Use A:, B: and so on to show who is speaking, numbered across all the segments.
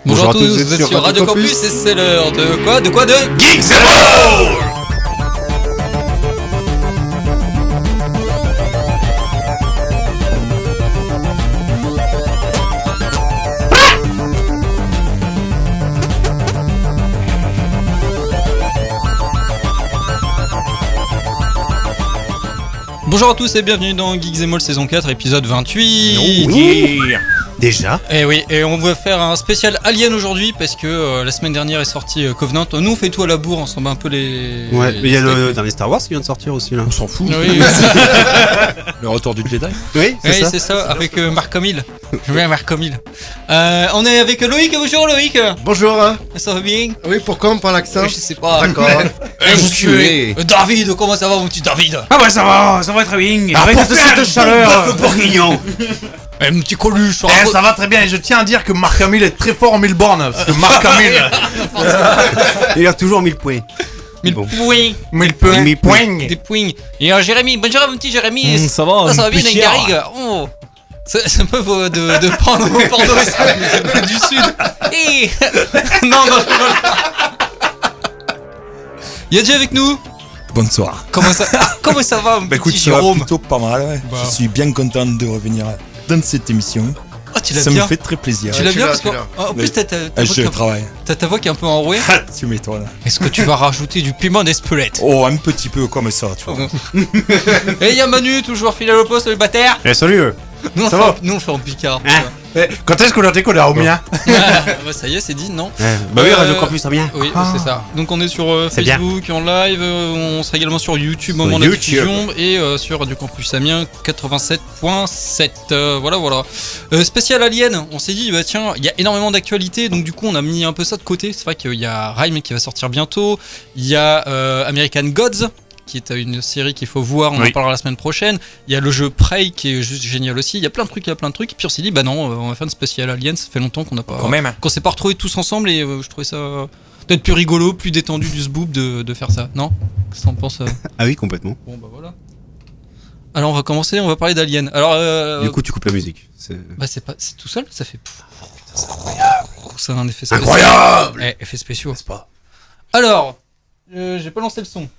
A: Bonjour à tous, vous êtes sur Radio Campus et c'est l'heure de quoi? De
B: Geeks and Balls.
A: Bonjour à tous et bienvenue dans Geeks and Balls saison 4 épisode 28.
B: Oui. Déjà.
A: Et oui, et on va faire un spécial Alien aujourd'hui parce que la semaine dernière est sorti Covenant. Nous on fait tout à la bourre, on s'en bat un peu les...
C: Ouais, mais il y a le dernier Star Wars qui vient de sortir aussi là.
B: On s'en fout.
A: Oui,
B: Le retour du Jedi.
C: Oui,
A: c'est ça, avec Marc Hamill. Je viens Marc Hamill. On est avec Loïc, bonjour Loïc.
D: Bonjour.
A: Ça va bien?
D: Oui, pourquoi on parle accent?
A: Je sais pas.
D: D'accord.
A: Je suis David, comment ça va mon petit David?
B: Ah ouais, ça va très bien.
D: Avec cette chaleur.
C: bourguignon.
A: Mon petit Coluche.
B: Ça va très bien et je tiens à dire que Marc Hamill est très fort en Milborn. Parce que Marc Hamill.
C: Il a toujours 1000 points.
A: 1000
C: Bon.
A: points.
B: 1000 points.
A: Des points. Et Jérémy, bonjour mon petit Jérémy.
B: Ça va.
A: Ça va bien les garrigues. Oh. C'est un peu de prendre au porno du sud. Et... non, je rigole. Yadji avec nous.
E: Bonsoir.
A: Comment ça va mon
E: Écoute,
A: petit
E: ça va
A: Jérôme?
E: plutôt pas mal, ouais.
A: Bah.
E: Je suis bien content de revenir dans cette émission.
A: Oh, tu l'as
E: Ça
A: bien.
E: me fait très plaisir.
A: Tu l'as
D: tu
A: bien
D: l'as,
A: parce
D: tu l'as.
A: qu'en plus t'as
E: Je travaille.
A: ta voix qui est un peu enrouée.
E: Tu m'étonnes.
A: Est-ce que tu vas rajouter du piment d'Espelette?
E: Oh, un petit peu comme ça, tu vois.
A: Et il y a Manu, toujours fidèle au poste, le bâtard.
C: Eh salut.
A: Nous on
D: Ça
A: fait
D: va
A: en- nous, on fait en picard.
D: Quand est-ce qu'on a dit qu'on est au mien?
A: Ouais, ça y est, c'est dit, non?
C: Bah oui, Radio Campus, ça vient.
A: Oui, c'est ça. Donc on est sur
C: C'est bien.
A: Facebook en live, on sera également sur YouTube au
C: Sur
A: moment de la
C: YouTube.
A: diffusion et sur Radio Campus Amiens 87.7. Voilà. Spécial Alien, on s'est dit bah tiens, il y a énormément d'actualités, donc du coup on a mis un peu ça de côté. C'est vrai qu'il y a Rime qui va sortir bientôt, il y a American Gods qui est une série qu'il faut voir, on en parlera la semaine prochaine. Il y a le jeu Prey qui est juste génial aussi. Il y a plein de trucs, Et puis on s'est dit bah non, on va faire une spéciale Alien. Ça fait longtemps qu'on n'a pas,
B: Quand même.
A: qu'on s'est pas retrouvés tous ensemble et je trouvais ça peut-être plus rigolo, plus détendu du zboob de faire ça. Non? Qu'est-ce que t'en penses?
C: Ah oui, complètement.
A: Bon bah voilà. Alors on va commencer, on va parler d'Alien. Alors
C: Du coup, tu coupes la musique.
A: bah c'est tout seul, ça fait c'est un effet spécial.
D: Incroyable.
A: Effets spéciaux.
C: C'est pas.
A: Alors, j'ai pas lancé le son.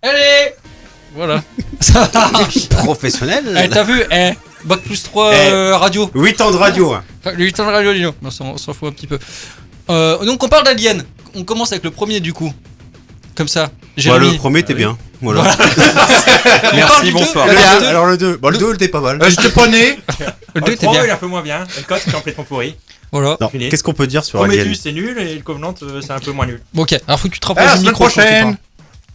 A: Allez. Voilà. Ça marche.
C: Professionnel.
A: T'as vu Bac plus 3 radio.
C: 8 ans de radio.
A: Le 8 ans de radio, Lino. Non, on s'en fout un petit peu. Donc on parle d'Alien. On commence avec le premier du coup. Comme ça.
C: Bah,
A: Jérémy.
C: le premier, t'es bien. Voilà.
A: On parle du
B: bonsoir.
A: deux.
C: Le deux, alors le 2. Bon, le 2, t'es pas mal.
D: Je t'ai pas né.
A: Le 2 était bien.
F: Il est un peu moins bien. Le code est complètement pourri.
A: Voilà.
C: Non,
F: Fini.
C: qu'est-ce qu'on peut dire sur
F: Prometheus
C: Alien?
F: c'est nul et le Covenant c'est un peu moins nul.
A: Bon, ok. Alors faut que tu te
D: À
A: rapproches
D: la
A: du
D: semaine
A: micro. quand tu
D: prochaine.
A: parles.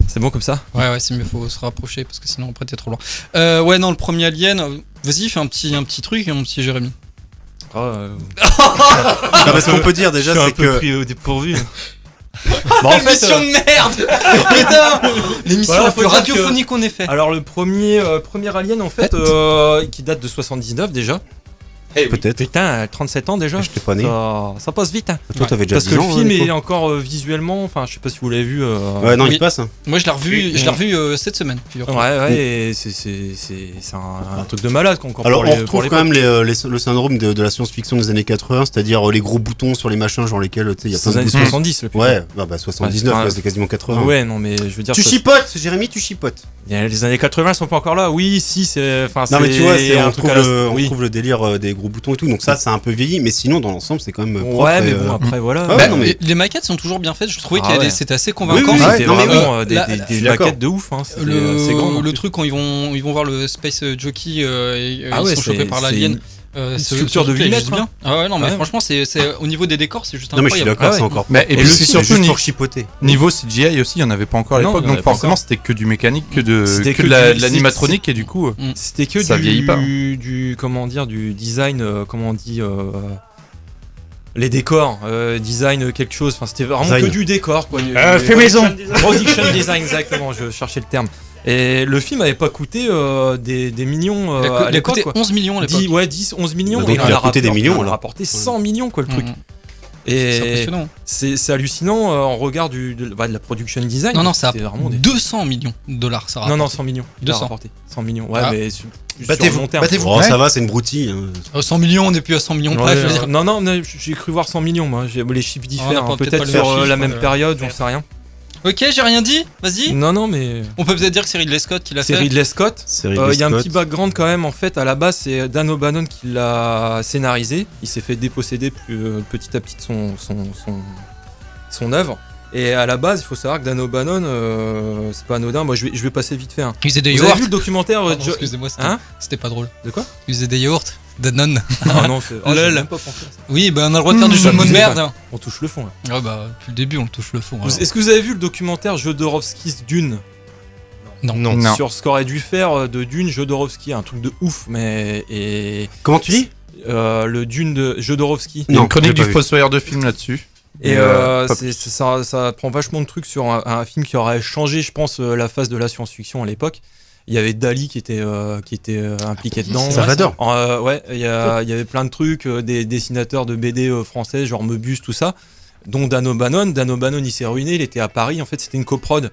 F: C'est bon comme ça?
A: Ouais, c'est mieux. Faut se rapprocher parce que sinon après t'es trop loin. Ouais, non, le premier Alien. Vas-y, fais un petit truc, mon petit Jérémy.
C: Non, parce qu'on peut dire déjà, c'est que.
F: pris au dépourvu.
A: Bah, en fait, émission de merde. Putain. L'émission
F: Voilà,
A: la
F: faut
A: plus
F: dire
A: radiophonique qu'on ait fait.
F: Alors le premier Alien en fait qui date de 79 déjà.
C: Peut-être.
F: Putain, 37 ans déjà.
C: Je t'ai pas né.
F: Ça passe vite. Hein.
C: Toi, t'avais déjà
F: Parce
C: 10
F: que le
C: ans.
F: film
C: à
F: est
C: l'époque.
F: encore visuellement, enfin je sais pas si vous l'avez vu.
C: Ouais, non,
A: Oui.
C: il passe.
A: Moi, je l'ai revu cette semaine.
F: Ouais, et c'est un truc de malade qu'on
C: Alors, on retrouve quand même le syndrome de la science-fiction des années 80, c'est-à-dire les gros boutons sur les machins, genre lesquels, tu sais, il y a plein
F: C'est
C: de
F: les années
C: boutons.
F: 70 le plus.
C: Ouais, bah 79,
F: Ouais,
C: ouais, c'est quasiment 80.
F: Ouais, non mais je veux dire.
C: Tu
F: ça-
C: chipotes, Jérémy, tu chipotes.
F: Les années 80 elles sont pas encore là. Oui, si, c'est. Enfin,
C: Non, mais tu vois,
F: un
C: on
F: truc à la-
C: on
F: oui.
C: trouve le délire des gros boutons et tout, donc ça, c'est un peu vieilli, mais sinon, dans l'ensemble, c'est quand même propre.
F: Ouais, mais
C: et,
F: bon, après voilà.
C: Ah ouais,
A: Bah,
C: non, mais-
A: les maquettes sont toujours bien faites. Je trouvais
F: Ah ouais.
A: c'était assez convaincant.
C: Oui, oui,
F: C'était
C: non, mais
F: vraiment
A: oui,
F: des
A: là,
C: je
F: des
C: suis d'accord.
F: maquettes de ouf. Hein. C'était
A: Le,
F: assez grand. en
A: le
F: plus.
A: truc quand ils vont voir le Space Jockey et
F: Ah
A: ils
F: ouais,
A: sont chopés par l'alien.
F: sculpture de 8 mètres,
A: bien. Ah ouais, non, mais
F: Ouais.
A: franchement, c'est au niveau des décors, c'est juste
C: Non, mais je suis
A: incroyable.
C: d'accord,
F: Ah
C: c'est
F: ouais.
C: encore
B: Mais,
C: propre.
B: et
F: Et
B: puis
F: le-
B: c'est
C: C'est
B: surtout
C: juste pour chipoter.
B: niveau CGI aussi, il n'y en avait pas encore à
F: Non,
B: l'époque.
F: il y en
B: Donc
F: avait pas
B: forcément,
F: encore.
B: c'était que du mécanique, que
F: C'était
B: de
F: que
B: de
F: du-
B: l'animatronique et du coup.
F: C'était que
B: Ça vieillit pas.
F: du comment dire du design comment on dit les décors design quelque chose enfin c'était vraiment
C: Design.
F: que du décor quoi
D: fait maison.
F: production design exactement je cherchais le terme et le film avait pas coûté des millions
A: Il
F: à
A: a
F: l'époque
A: coûté
F: quoi.
A: 11 millions à l'époque.
F: 10 11 millions
C: Donc, il a coûté des millions,
F: il a
C: alors.
F: rapporté 100 millions quoi le truc.
A: Mhm. C'est
F: Et
A: impressionnant.
F: c'est hallucinant en regard de la production design.
A: Non, ça a
F: c'était vraiment
A: 200 millions de dollars, ça rapporte.
F: Non, 100 millions. Il a
A: 200.
F: rapporté. 100 millions. Ouais,
A: Ah.
F: mais sur
D: Battez-vous,
F: long terme.
D: battez-vous.
C: Oh,
D: Ouais.
C: ça va, c'est une broutille. hein.
A: 100 millions, on n'est plus à 100 millions
F: Ouais,
A: près, je veux dire.
F: non, j'ai cru voir 100 millions, moi. Les chiffres
A: on
F: diffèrent.
A: n'a
F: hein.
A: peut-être
F: Peut-être
A: pas le
F: sur
A: même
F: la
A: chiffre,
F: même période, j'en sais rien.
A: Ok, j'ai rien dit, vas-y.
F: Non, mais.
A: On peut peut-être dire que c'est Ridley Scott qui l'a
F: C'est
A: fait.
F: Ridley Scott.
C: C'est
F: Il
C: Ridley
F: y a un
C: Scott.
F: petit background quand même. En fait, à la base, c'est Dan O'Bannon qui l'a scénarisé. Il s'est fait déposséder petit à petit de son œuvre. Et à la base, il faut savoir que Dan O'Bannon, c'est pas anodin. Moi, je vais passer vite fait. Hein.
A: Il faisait des
F: Vous
A: yaourts.
F: avez vu le documentaire
A: Pardon,
F: Jo-
A: excusez-moi,
F: Hein
A: c'était pas drôle.
F: De quoi
A: Il faisait des yaourts, Danone.
F: Ah non, c'est. Oh, j'ai
A: Lol.
F: même pas pensé à ça.
A: Oui, bah on a le droit de faire du jeu de mots de
F: abusé,
A: merde.
F: On touche le fond. Là.
A: Ah bah, depuis le début, on touche le fond. alors.
F: Est-ce que vous avez vu le documentaire Jodorowsky's Dune
D: Non.
F: sur ce qu'aurait dû faire de Dune Jodorowsky, un truc de ouf, mais et
C: Comment tu dis
F: le Dune de Jodorowsky.
B: Il y a
C: Non,
B: une chronique
C: j'ai pas
B: du
C: vu.
B: fossoyeur de film là-dessus.
F: Et
B: pas
F: ça prend vachement de trucs sur un film qui aurait changé, je pense, la face de la science-fiction à l'époque. Il y avait Dali qui était impliqué dedans.
C: Salvador.
F: Ouais, il y avait plein de trucs, des dessinateurs de BD français, genre Möbius, tout ça, dont Dan O'Bannon. Dan O'Bannon, il s'est ruiné, il était à Paris. En fait, c'était une coprode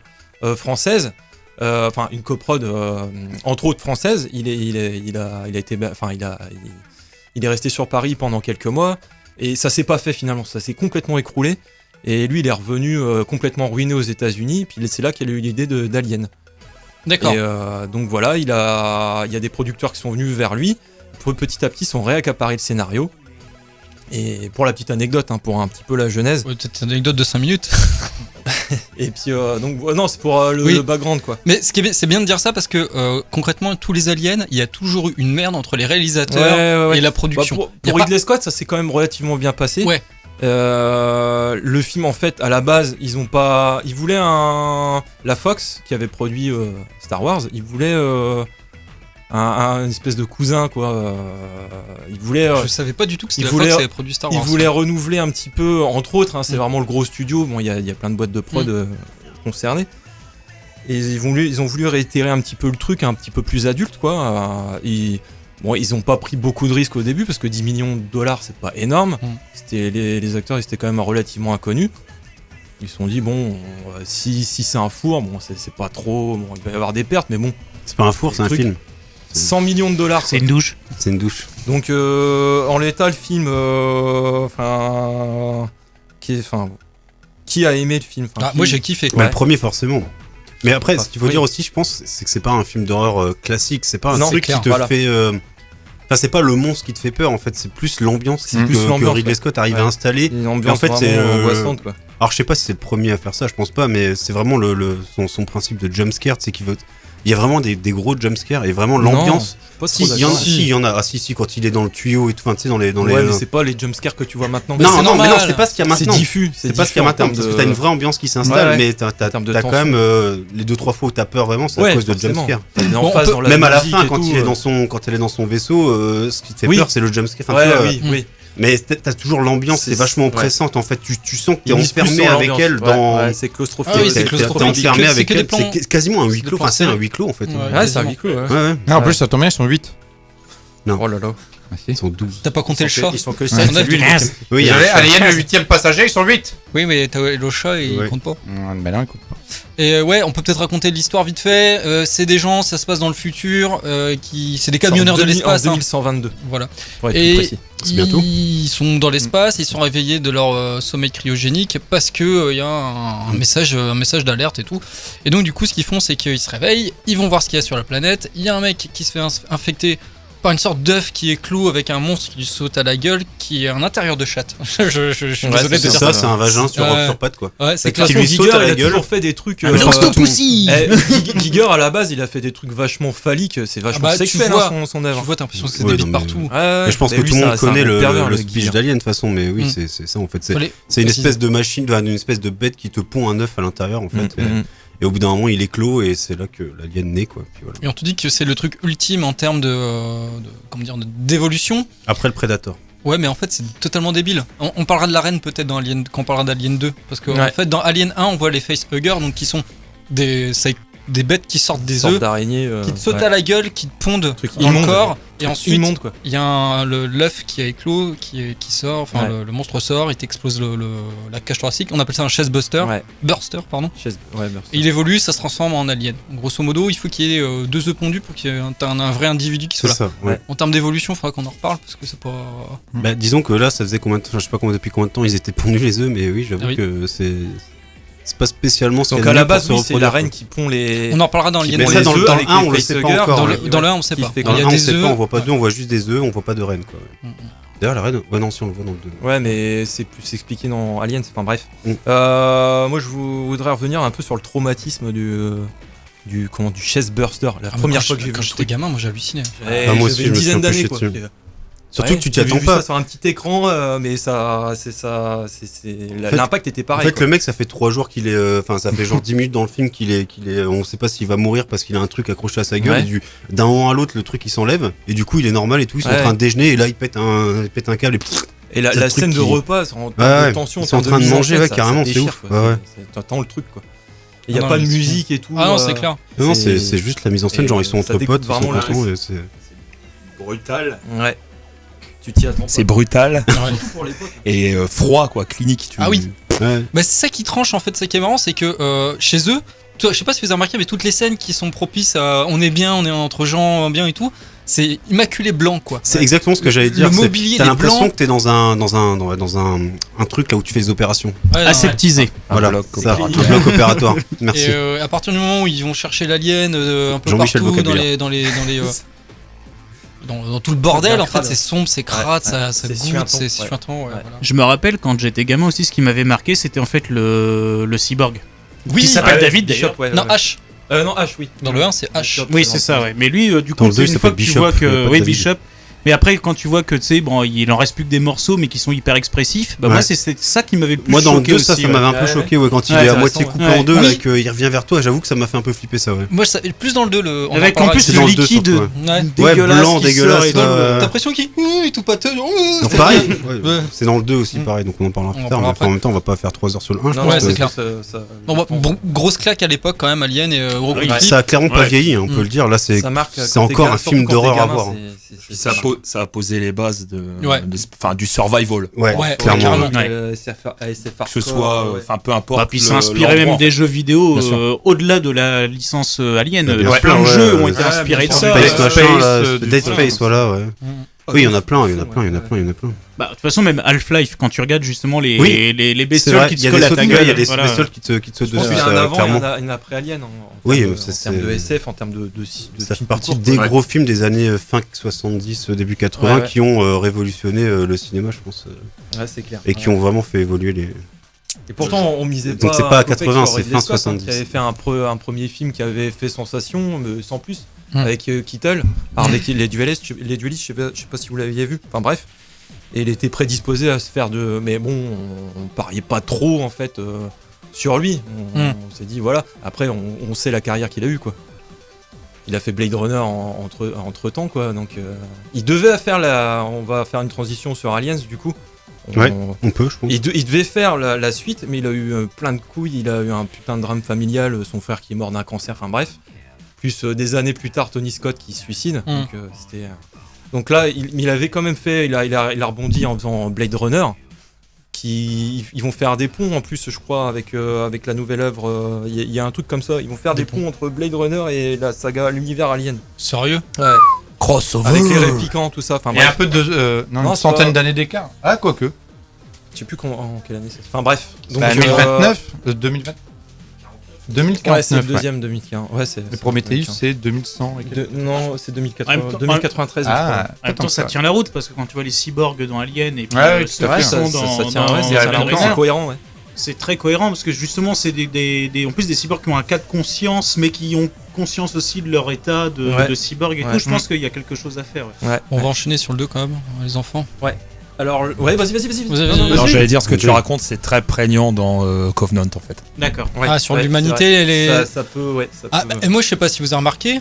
F: française. Enfin, une coprode entre autres française. Il est resté sur Paris pendant quelques mois. Et ça s'est pas fait finalement, ça s'est complètement écroulé. Et lui, il est revenu complètement ruiné aux États-Unis. Puis c'est là qu'il a eu l'idée d'Alien.
A: D'accord.
F: Et donc voilà, il y a des producteurs qui sont venus vers lui. Petit à petit, ils sont réaccaparés le scénario. Et pour la petite anecdote, hein, pour un petit peu la genèse.
A: Ouais, peut-être une anecdote de 5 minutes.
F: Et puis donc non, c'est pour
A: Oui.
F: le background quoi.
A: Mais c'est bien de dire ça parce que concrètement, tous les aliens, il y a toujours eu une merde entre les réalisateurs et la
F: Bah,
A: production.
F: pour
A: Y a pas-
F: Ridley Scott, ça s'est quand même relativement bien passé.
A: Ouais.
F: Le film, en fait, à la base, ils voulaient la Fox qui avait produit Star Wars. Ils voulaient un espèce de cousin, quoi. Ils voulaient.
A: Je savais pas du tout que c'était
F: il
A: la
F: voulait-
A: Fox qui avait produit Star
F: Ils
A: Wars.
F: voulaient renouveler un petit peu, entre autres, hein, c'est vraiment le gros studio. Bon, il y a plein de boîtes de prod concernées. Et ils ont voulu réitérer un petit peu le truc, un petit peu plus adulte, quoi. Ils ont pas pris beaucoup de risques au début parce que 10 millions de dollars, c'est pas énorme. Les acteurs, ils étaient quand même relativement inconnus. Ils se sont dit, bon, si c'est un four, bon, c'est pas trop. Bon, il va y avoir des pertes, mais bon,
C: C'est pas un four, c'est un
F: truc.
C: film.
F: 100 millions de dollars.
G: C'est
F: quoi.
G: une douche.
C: C'est une douche.
F: Donc en l'état le film, qui a aimé le film? Enfin,
A: Ah,
F: qui-
A: moi j'ai kiffé.
C: Bah, le premier forcément. Mais après,
F: Bah,
C: ce qu'il faut
F: oui.
C: dire aussi, je pense, c'est que c'est pas un film d'horreur classique. C'est pas un
F: Non,
C: truc
A: c'est clair,
C: qui te
F: voilà.
C: fait. Enfin, c'est pas le monstre qui te fait peur. En fait, c'est plus l'ambiance
F: C'est plus
C: que
F: l'ambiance,
C: Ridley
F: ouais.
C: Scott arrive
F: Ouais.
C: à installer.
F: une ambiance
C: en fait, c'est,
F: vraiment angoissante, quoi.
C: Alors, je sais pas si c'est le premier à faire ça. Je pense pas, mais c'est vraiment son principe de jumpscare, c'est qu'il veut. Il y a vraiment des gros jumpscares et vraiment l'ambiance.
F: Pas
C: Si,
F: trop
C: il y en a,
F: d'accord.
C: si, il y en a. Ah, si, quand il est dans le tuyau et tout. Enfin, tu sais, dans les.
F: Ouais, mais c'est pas les jumpscares que tu vois maintenant.
C: Non,
A: c'est
C: non,
A: normal.
C: mais non, c'est pas ce qu'il y a
F: C'est
C: maintenant.
F: diffus.
C: C'est pas ce qu'il y a
F: diffus en
C: maintenant,
F: termes
C: parce que
F: de-
C: t'as une vraie ambiance qui s'installe,
F: Ouais, ouais.
C: mais t'as
F: termes de
C: quand
F: tension.
C: même les 2-3 fois où t'as peur vraiment, c'est à
F: Ouais,
C: cause de
F: forcément.
C: jumpscare.
F: T'as une
A: Bon,
F: emphase
A: on peut-
F: dans la
C: Même à la
F: musique
C: fin,
F: et
C: quand
F: tout,
C: elle est dans son vaisseau, ce qui te fait
F: Oui.
C: peur, c'est le jumpscare. Enfin,
F: Ouais,
C: tu vois,
F: oui, oui.
C: mais t'as toujours l'ambiance, c'est vachement
F: ouais.
C: oppressante. En fait, tu sens que t'es
F: Ils misent plus
C: enfermé
F: sur
C: avec
F: l'ambiance.
C: elle
F: Ouais,
C: dans.
F: ouais, c'est claustrophobique.
A: Ah oui, c'est
C: T'es
A: claustrophobique.
C: enfermé
A: C'est
C: avec
A: que des
C: elle.
A: plans-
C: C'est quasiment un
A: c'est
C: huis
A: des
C: clos.
A: plans
C: Enfin, c'est un
A: serrés.
C: huis clos en fait.
A: Ouais.
F: Ouais, c'est un huis clos, ouais.
C: Ouais, ouais.
B: Ah, en plus, ça tombe bien, ils sont 8.
F: Oh là là.
C: Ils sont 12.
A: T'as pas compté le chat.
F: Ils sont que
A: Ouais.
F: 7.
A: On a vu le-
C: Oui, il y a un chat.
B: Allez, il y a le 8ème passager, ils sont 8.
A: Oui, mais t'as le chat et il
C: Ouais.
A: compte pas.
B: Ben non, écoute pas.
A: Et ouais, on peut peut-être raconter l'histoire vite fait. C'est des gens, ça se passe dans le futur, c'est des camionneurs de l'espace.
F: En
A: hein.
F: 2122.
A: Voilà.
F: Pour être plus
A: Et
F: précis.
C: C'est bientôt.
A: ils sont dans l'espace, ils sont réveillés de leur sommeil cryogénique parce que il y a un message d'alerte et tout. Et donc du coup, ce qu'ils font, c'est qu'ils se réveillent, ils vont voir ce qu'il y a sur la planète. Il y a un mec qui se fait infecter par une sorte d'œuf qui est clos avec un monstre qui lui saute à la gueule, qui est un intérieur de chatte. je suis
F: Ouais,
A: désolé de
F: c'est
A: dire
C: Ça,
A: ça.
C: c'est un vagin sur
A: Ouais.
C: pattes quoi.
A: Ouais, c'est
F: De toute
A: clair.
C: qui
F: façon,
C: lui saute
F: Giger,
C: à la
F: il a
C: gueule.
F: toujours fait des trucs.
C: Ah, mais je pense que tout le monde-
F: Giger, à la base, il a fait des trucs vachement phalliques. C'est vachement
A: bah, tu
F: sexuel,
A: vois-
F: hein, son
A: Tu
F: œuvre.
A: vois, t'as l'impression que c'est
C: Ouais,
A: des bites
C: non, mais-
A: partout.
C: Mais je pense que tout le monde connaît le speech
F: d'Alien.
C: d'Alien de toute façon, mais oui,
A: Mm.
C: c'est ça en fait. C'est
A: Fallait
C: une
A: préciser.
C: espèce de machine, une espèce de bête qui te pond un œuf à l'intérieur en fait.
F: Mm.
C: Et au bout d'un moment, il éclot et c'est là que l'alien naît quoi. Puis voilà.
A: Et on te dit que c'est le truc ultime en termes d'évolution.
C: Après le Predator.
A: Ouais, mais en fait, c'est totalement débile. On parlera de la reine peut-être quand on parlera d'Alien 2. Parce que en
F: Ouais.
A: fait, dans Alien 1, on voit les facehuggers, donc qui sont des des bêtes qui sortent des
F: Sorte
A: œufs,
F: d'araignée.
A: qui te sautent
F: ouais.
A: à la gueule, qui te pondent
F: Truc
A: dans le
F: immonde.
A: corps, et ensuite
F: Immonde, quoi.
A: il y a l'œuf qui a éclos, qui sort, enfin
F: Ouais.
A: le monstre sort, il t'explose la cage thoracique, on appelle ça un chest buster,
F: Ouais.
A: burster pardon.
F: Ouais, merci.
A: Et il évolue, ça se transforme en alien. Grosso modo, il faut qu'il y ait 2 œufs pondus pour qu'il y ait un vrai individu qui soit
C: C'est
A: là.
C: ça, ouais.
A: En termes d'évolution, il faudra qu'on en reparle parce que c'est pas.
C: Bah, disons que là, ça faisait combien de temps, je sais pas depuis combien de temps ils étaient pondus les œufs, mais oui, j'avoue
A: Ah oui.
C: que c'est pas spécialement ce
F: Donc
C: qu'il y a
F: à
C: de
F: la
C: mieux pour
F: base,
C: se
F: oui, c'est
C: reproduire,
F: la reine
C: quoi.
F: qui pond les.
A: On en reparlera dans
F: Qui
A: Alien.
C: Mais
F: pond
C: ça,
F: les
C: dans le
F: œufs avec
C: 1, on
F: les
C: le sait pas
F: facehuggers.
C: encore.
A: Dans le 1, on sait
F: Qui
A: pas.
F: fait
C: Dans
A: Il y
C: le
A: a
C: 1, on
A: des
C: sait pas, on
A: œufs.
C: voit pas d'œufs, on voit juste des œufs, on voit pas de reine, quoi.
A: Mm, mm.
C: D'ailleurs, la reine, ouais, non, si on le voit dans le 2.
F: Ouais, mais c'est plus expliqué dans Aliens. Enfin bref.
C: Mm.
F: Moi, je voudrais revenir un peu sur le traumatisme du chest burster. La première fois que j'ai vu
A: Quand
F: le
A: j'étais
F: truc.
A: gamin, moi j'hallucinais.
F: Ouais,
C: Ah, moi
F: j'avais
C: aussi,
F: une
C: je me suis
F: dizaine
C: un peu
F: d'années
C: chié
F: quoi.
C: dessus.
F: Et,
C: Surtout que tu t'y
F: j'avais
C: attends
F: vu
C: pas.
F: ça sur un petit écran, mais l'impact était
C: En
F: pareil.
C: fait,
F: quoi.
C: le mec, ça fait 3 jours qu'il est. Enfin, ça fait genre 10 minutes dans le film qu'il est. On sait pas s'il va mourir parce qu'il a un truc accroché à sa gueule.
F: Ouais.
C: Et d'un moment à l'autre, le truc il s'enlève. Et du coup, il est normal et tout. Ils sont
F: Ouais.
C: en train de déjeuner. Et là, il pète un câble. Et
F: Et la
C: c'est le
F: scène
C: truc
F: de
C: qui-
F: repas, en
C: Ouais,
F: termes de tension,
C: ils sont en train de
F: mise
C: manger,
F: scène,
C: ouais,
F: ça
C: carrément, c'est
F: déchire,
C: ouf.
F: quoi.
C: Ouais, ouais.
F: T'entends le truc quoi. Il y a
A: Non,
F: pas de
A: mais c'est-
F: musique et tout.
A: Ah non, c'est clair.
C: Non,
F: C'est-
C: c'est juste la mise en scène.
F: et
C: Genre, ils sont
F: ça
C: entre
F: découpe
C: potes. Ils sont
F: vraiment le
C: contents.
F: truc.
C: Et c'est.
E: Brutal.
F: Ouais. Tu t'y attends pas.
E: C'est brutal
F: pour l'époque.
E: et froid, quoi, clinique.
A: Ah oui.
C: Ouais.
A: Bah, c'est ça qui tranche en fait, c'est qui est marrant, c'est que chez eux, je sais pas si vous avez remarqué, mais toutes les scènes qui sont propices à on est bien, on est entre gens bien et tout, c'est immaculé blanc quoi.
C: C'est exactement ce que j'allais dire.
A: Le
C: c'est-
A: mobilier,
C: T'as
A: les
C: l'impression
A: blancs.
C: que t'es dans un truc là où tu fais des opérations.
A: Ouais, non,
G: Aseptisé.
C: Voilà,
E: bloc
C: ça, un
A: opératoire.
C: bloc opératoire.
A: ouais.
C: Merci.
A: Et à partir du moment où ils vont chercher l'alien un peu
C: Jean-Michel
A: partout
C: vocabulaire.
A: dans tout le bordel,
F: bien
A: en fait,
F: crade.
A: c'est sombre, c'est crade,
F: Ouais,
A: ça
F: c'est
A: goûte,
F: suintant,
A: c'est
F: ouais.
A: suintant. Ouais,
F: Ouais.
A: voilà.
G: Je me rappelle quand j'étais gamin aussi, ce qui m'avait marqué, c'était en fait le cyborg.
A: Oui,
G: Qui s'appelle David,
F: Bishop,
G: d'ailleurs.
F: ouais.
A: non, H.
F: Non, H, oui.
A: Dans le 1, c'est H.
F: Bishop,
G: Oui, c'est ça, ouais. Mais lui, du
C: Dans
G: coup,
C: le deux,
G: c'est
C: il
G: une fois
C: s'appelle
G: que tu
C: Bishop,
G: vois
C: pas
G: que. Oui,
C: David.
G: Bishop. Mais après, quand tu vois que, tu sais, bon, il en reste plus que des morceaux, mais qui sont hyper expressifs, bah
C: Ouais.
G: moi, c'est ça qui m'avait le plus
C: Moi, dans le
G: choqué
C: 2,
G: aussi.
C: ça
G: ouais.
C: m'avait un peu
F: Ouais.
C: choqué ouais, quand il
G: Ouais,
C: est à
F: c'est
C: moitié
F: récent,
C: coupé
G: ouais.
C: en deux
A: Oui.
C: et qu'il revient vers toi. J'avoue que ça m'a fait un peu flipper ça, ouais.
A: Moi, plus dans le 2, on
G: Avec
A: en
G: en plus
C: C'est
G: le
C: dans le deux,
G: liquide
C: surtout,
A: Ouais.
G: dégueulasse
C: blanc,
G: qui
C: dégueulasse,
G: sort et tout.
C: ouais.
A: T'as l'impression qu'il tout pâteux.
C: Donc pareil, ouais,
A: Ouais.
C: c'est dans le 2 aussi pareil, donc on en parlera
A: On
C: plus
A: en
C: tard, mais
A: parlera
C: enfin, en même temps on va pas faire 3 heures sur le 1, je
F: Non,
C: pense
A: ouais,
C: que
A: c'est clair.
F: Non,
A: Grosse claque à l'époque quand même, Alien et gros coup de
F: Ouais.
A: flip.
C: ça a clairement pas
G: Ouais.
C: vieilli, hein, on peut le dire, là c'est
F: Ça marque.
C: c'est encore un film d'horreur à voir.
E: Puis ça a posé les bases
A: Ouais.
E: du survival.
C: Ouais,
A: Ouais,
C: clairement.
A: carrément.
G: Ouais.
F: Que
E: Que ce soit, enfin peu importe.
G: Bah, puis ça a inspiré même des jeux vidéo
E: Bien sûr.
G: au-delà de la licence Alien.
C: Bah, bien sûr,
G: Plein de
C: ouais,
G: jeux
C: ouais,
G: ont été
F: ouais,
G: inspirés de
F: bien
G: ça.
F: sûr.
C: Space
F: Space,
C: machin, là,
E: du
C: Dead
E: coup,
C: Space, voilà, ouais. Oui, il y en a plein, il y en a plein, il y en a plein, il y en a plein.
G: Bah, de toute façon, même Half-Life, quand tu regardes justement les
C: Oui.
G: les
C: C'est
G: bestioles
C: vrai,
G: qui te
C: il y a
G: collent
C: des
G: à ta
C: sauts,
G: gueule.
C: il y a des
G: voilà.
C: bestioles qui te sautent
F: Je pense
C: dessus,
F: qu'il y a un
C: ça,
F: avant et
C: clairement.
F: un après Alien en
C: Oui,
F: termes de-
C: ça,
F: en termes de
C: c'est-
F: SF, en termes de
C: Ça fait
F: film
C: partie
F: tout court.
C: des
E: Ouais.
C: gros films des années fin 70, début 80
F: Ouais, ouais.
C: qui ont révolutionné le cinéma, je pense,
F: Ouais, c'est clair.
C: et qui ont vraiment fait évoluer les.
F: Et pourtant, on misait
C: Donc
F: pas.
C: c'est pas à
F: un peu
C: 80,
F: sur
C: c'est
F: Ridley
C: fin
F: Scott, hein,
C: 70.
F: Qui avait fait un premier film qui avait fait sensation, mais sans plus,
A: Mm.
F: avec Kittle, alors avec les duelistes, je sais pas si vous l'aviez vu. Enfin bref, et il était prédisposé à se faire de, mais bon, on pariait pas trop en fait sur lui. On s'est dit voilà. Après, on sait la carrière qu'il a eue quoi. Il a fait Blade Runner entre temps quoi, donc il devait faire on va faire une transition sur Aliens du coup.
C: Ouais. On peut, je pense.
F: Il devait faire la suite, mais il a eu plein de couilles, il a eu un putain de drame familial, son frère qui est mort d'un cancer, enfin bref. Plus des années plus tard, Tony Scott qui se suicide. Donc, c'était, donc là, il avait quand même fait, il a rebondi en faisant Blade Runner. Ils vont faire des ponts en plus, je crois, avec la nouvelle œuvre. Il y a un truc comme ça, ils vont faire des ponts entre Blade Runner et la saga, l'univers Alien.
A: Sérieux?
F: Ouais.
E: crossover.
F: Avec les répliquants, tout ça. Enfin
B: Il y a un
F: bref,
B: peu de.
F: Non,
B: une
F: c'est
B: centaine
F: pas-
B: d'années d'écart. Ah, quoique.
F: je sais plus en quelle année c'est. Enfin bref. Donc,
B: 2029 2020
F: ouais,
B: 2049.
F: c'est le
B: ouais.
F: deuxième 2015. Ouais, c'est.
B: Le Prometheus, c'est 2100 et quelques.
F: Non, c'est
G: En même temps-
F: 2093. je
B: Ah,
F: crois.
G: En même
B: attends,
G: temps, ça tient la route parce que quand tu vois les cyborgs dans Alien et puis
B: Ouais, oui,
G: ceux
B: tout à
G: qui
B: fait.
G: sont
F: ça
G: dans,
F: tient,
G: dans-
F: ouais,
G: dans
F: ça
B: a
F: tient la route,
B: longtemps.
F: c'est cohérent, ouais.
G: c'est très cohérent parce que justement c'est en plus des cyborgs qui ont un cas de conscience mais qui ont conscience aussi de leur état
F: Ouais.
G: de cyborg et
F: Ouais.
G: tout. Je pense qu'il y a quelque chose à faire. Ouais.
A: On va enchaîner sur le 2 quand même, les enfants.
F: Alors, ouais, vas-y.
A: Vas-y,
F: Non,
A: vas-y.
F: non,
E: Alors
F: vas-y.
E: j'allais dire ce que tu
C: Ok.
E: racontes, c'est très prégnant dans Covenant en fait.
G: D'accord.
F: Ouais,
A: Ah, sur
F: ouais,
A: l'humanité,
F: c'est vrai.
A: les.
F: Ça peut, ouais. Ça
A: Ah,
F: peut...
A: et moi je sais pas si vous avez remarqué,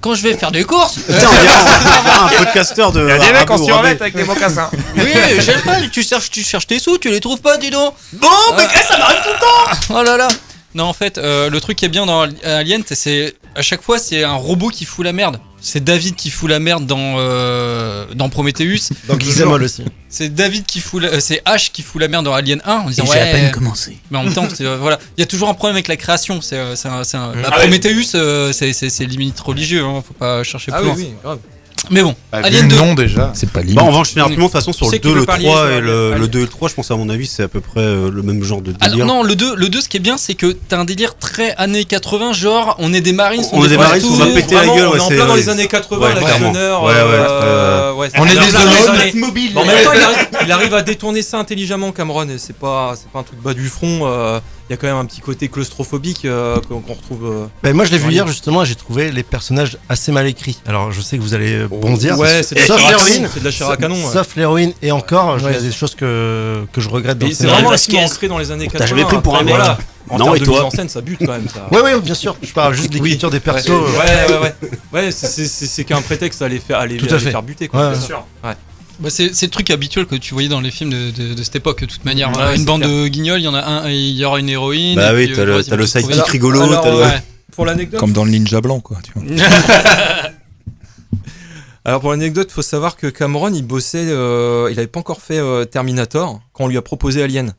A: quand je vais faire des courses,
C: Tiens, on dirait un podcasteur de. Arabo Rabais.
E: avec des mocassins.
A: oui, j'aime pas, tu cherches tes sous, tu les trouves pas, dis donc. Bon, mais ça m'arrive tout le temps. Oh là là. Non, en fait, le truc qui est bien dans Alien, c'est à chaque fois c'est un robot qui fout la merde. C'est David qui fout la merde dans Prometheus.
H: Dans Gizemol aussi.
A: C'est David qui fout c'est Ash qui fout la merde dans Alien 1 en disant
G: J'ai à peine commencé.
A: mais en même temps voilà, il y a toujours un problème avec la création, Prometheus c'est limite religieux hein, faut pas chercher plus loin.
F: Oui, grave.
A: Mais bon,
B: Bah,
A: Alien
B: vu
A: 2.
B: le nom déjà.
E: C'est pas
C: Bah,
E: limite.
C: on va enchaîner rapidement. De toute façon, sur
F: Tu sais
C: le
F: qu'il
C: 2,
F: veut
C: le
F: parler
C: 3
F: sur
C: et
F: Alien.
C: le 2 et le 3, je pense à mon avis, c'est à peu près le même genre de délire.
A: Alors non, le 2 ce qui est bien c'est que t'as un délire très années 80 genre on est des Marines,
C: On est des Marines, on va péter la gueule,
F: On
C: ouais,
F: est en
C: c'est-
F: plein dans les années 80,
C: ouais,
F: l'actionneur.
C: clairement.
B: On est des
F: hommes
G: mobile.
F: En même temps, il arrive à détourner ça intelligemment, Cameron. Et c'est pas un truc bas du front. Il y a quand même un petit côté claustrophobique qu'on retrouve.
H: Ben, moi je l'ai vu
F: Ouais.
H: hier justement et j'ai trouvé les personnages assez mal écrits. Alors je sais que vous allez bondir.
F: Ouais, c'est de la
H: Sauf
F: chair à
H: l'héroïne.
F: canon, c'est de la chair à canon. ouais.
H: Sauf l'héroïne et encore, il y
F: Ouais.
H: a des choses que je regrette dans
F: Et
H: le
F: c'est
H: scénario.
F: vraiment
G: Vasquez.
F: ancré dans les années 80.
H: T'as jamais pris pour un
F: Après,
H: mec.
F: voilà. En
C: Non,
F: termes
C: et
F: de
C: toi
F: mise en scène, ça bute quand même. Ça.
H: Ouais, bien sûr. Je parle juste de l'écriture des persos.
F: Ouais, c'est qu'un prétexte à les faire,
H: Tout à fait.
F: faire buter. Quoi,
H: Ouais.
F: bien sûr.
A: Bah, c'est le truc habituel que tu voyais dans les films de cette époque de toute manière.
F: Ouais,
A: Voilà,
F: c'est
A: une bande
F: clair.
A: de guignols, il y en a un et il y aura une héroïne.
C: Bah
A: et
C: oui,
A: puis,
C: t'as
A: reste,
C: le
A: ils vont se
C: sidekick
A: trouver.
C: rigolo,
F: alors,
C: t'as le-
A: Ouais.
F: Pour l'anecdote.
E: Comme dans le Ninja Blanc, quoi. Tu vois.
F: Alors pour l'anecdote, faut savoir que Cameron, il bossait, il avait pas encore fait Terminator quand on lui a proposé Alien.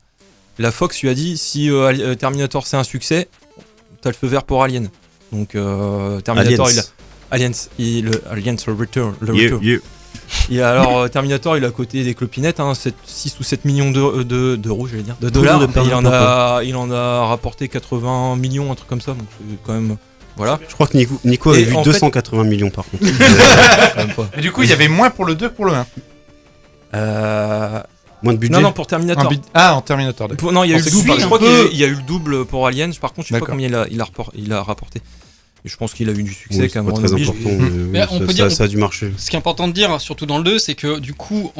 F: La Fox lui a dit si Terminator c'est un succès, t'as le feu vert pour Alien. Donc Terminator,
C: Aliens.
F: Aliens Return.
C: Yeah, yeah.
F: Et alors Terminator, il a coté des clopinettes, 6 ou 7 millions d'euros, j'allais dire, de dollars.
H: de
F: Et
H: perdre
F: il en a rapporté 80 millions, un truc comme ça. Donc c'est quand même voilà.
C: Je crois que Nico avait
F: Et
C: vu
F: en
C: 280 millions par contre.
F: Quand même pas.
B: Et du coup, il y avait moins pour le 2 que pour le 1.
C: Moins de budget.
F: Non, pour Terminator.
B: Ah, en Terminator. d'accord.
F: Non, il y a eu
B: On
F: le double.
B: s'explique
F: Je
B: un
F: crois
B: peu.
F: qu'il y a eu le double pour Aliens. Par contre, je sais pas
B: D'accord.
F: combien il a rapporté. Et je pense qu'il a eu du succès,
C: Oui, c'est pas
F: Cameron
C: très
F: oblige.
C: important,
A: Mais
C: mais
A: on
C: oui,
A: peut dire-
C: ça a dû marcher.
A: Ce qui est important de dire, surtout dans le 2, c'est que du coup,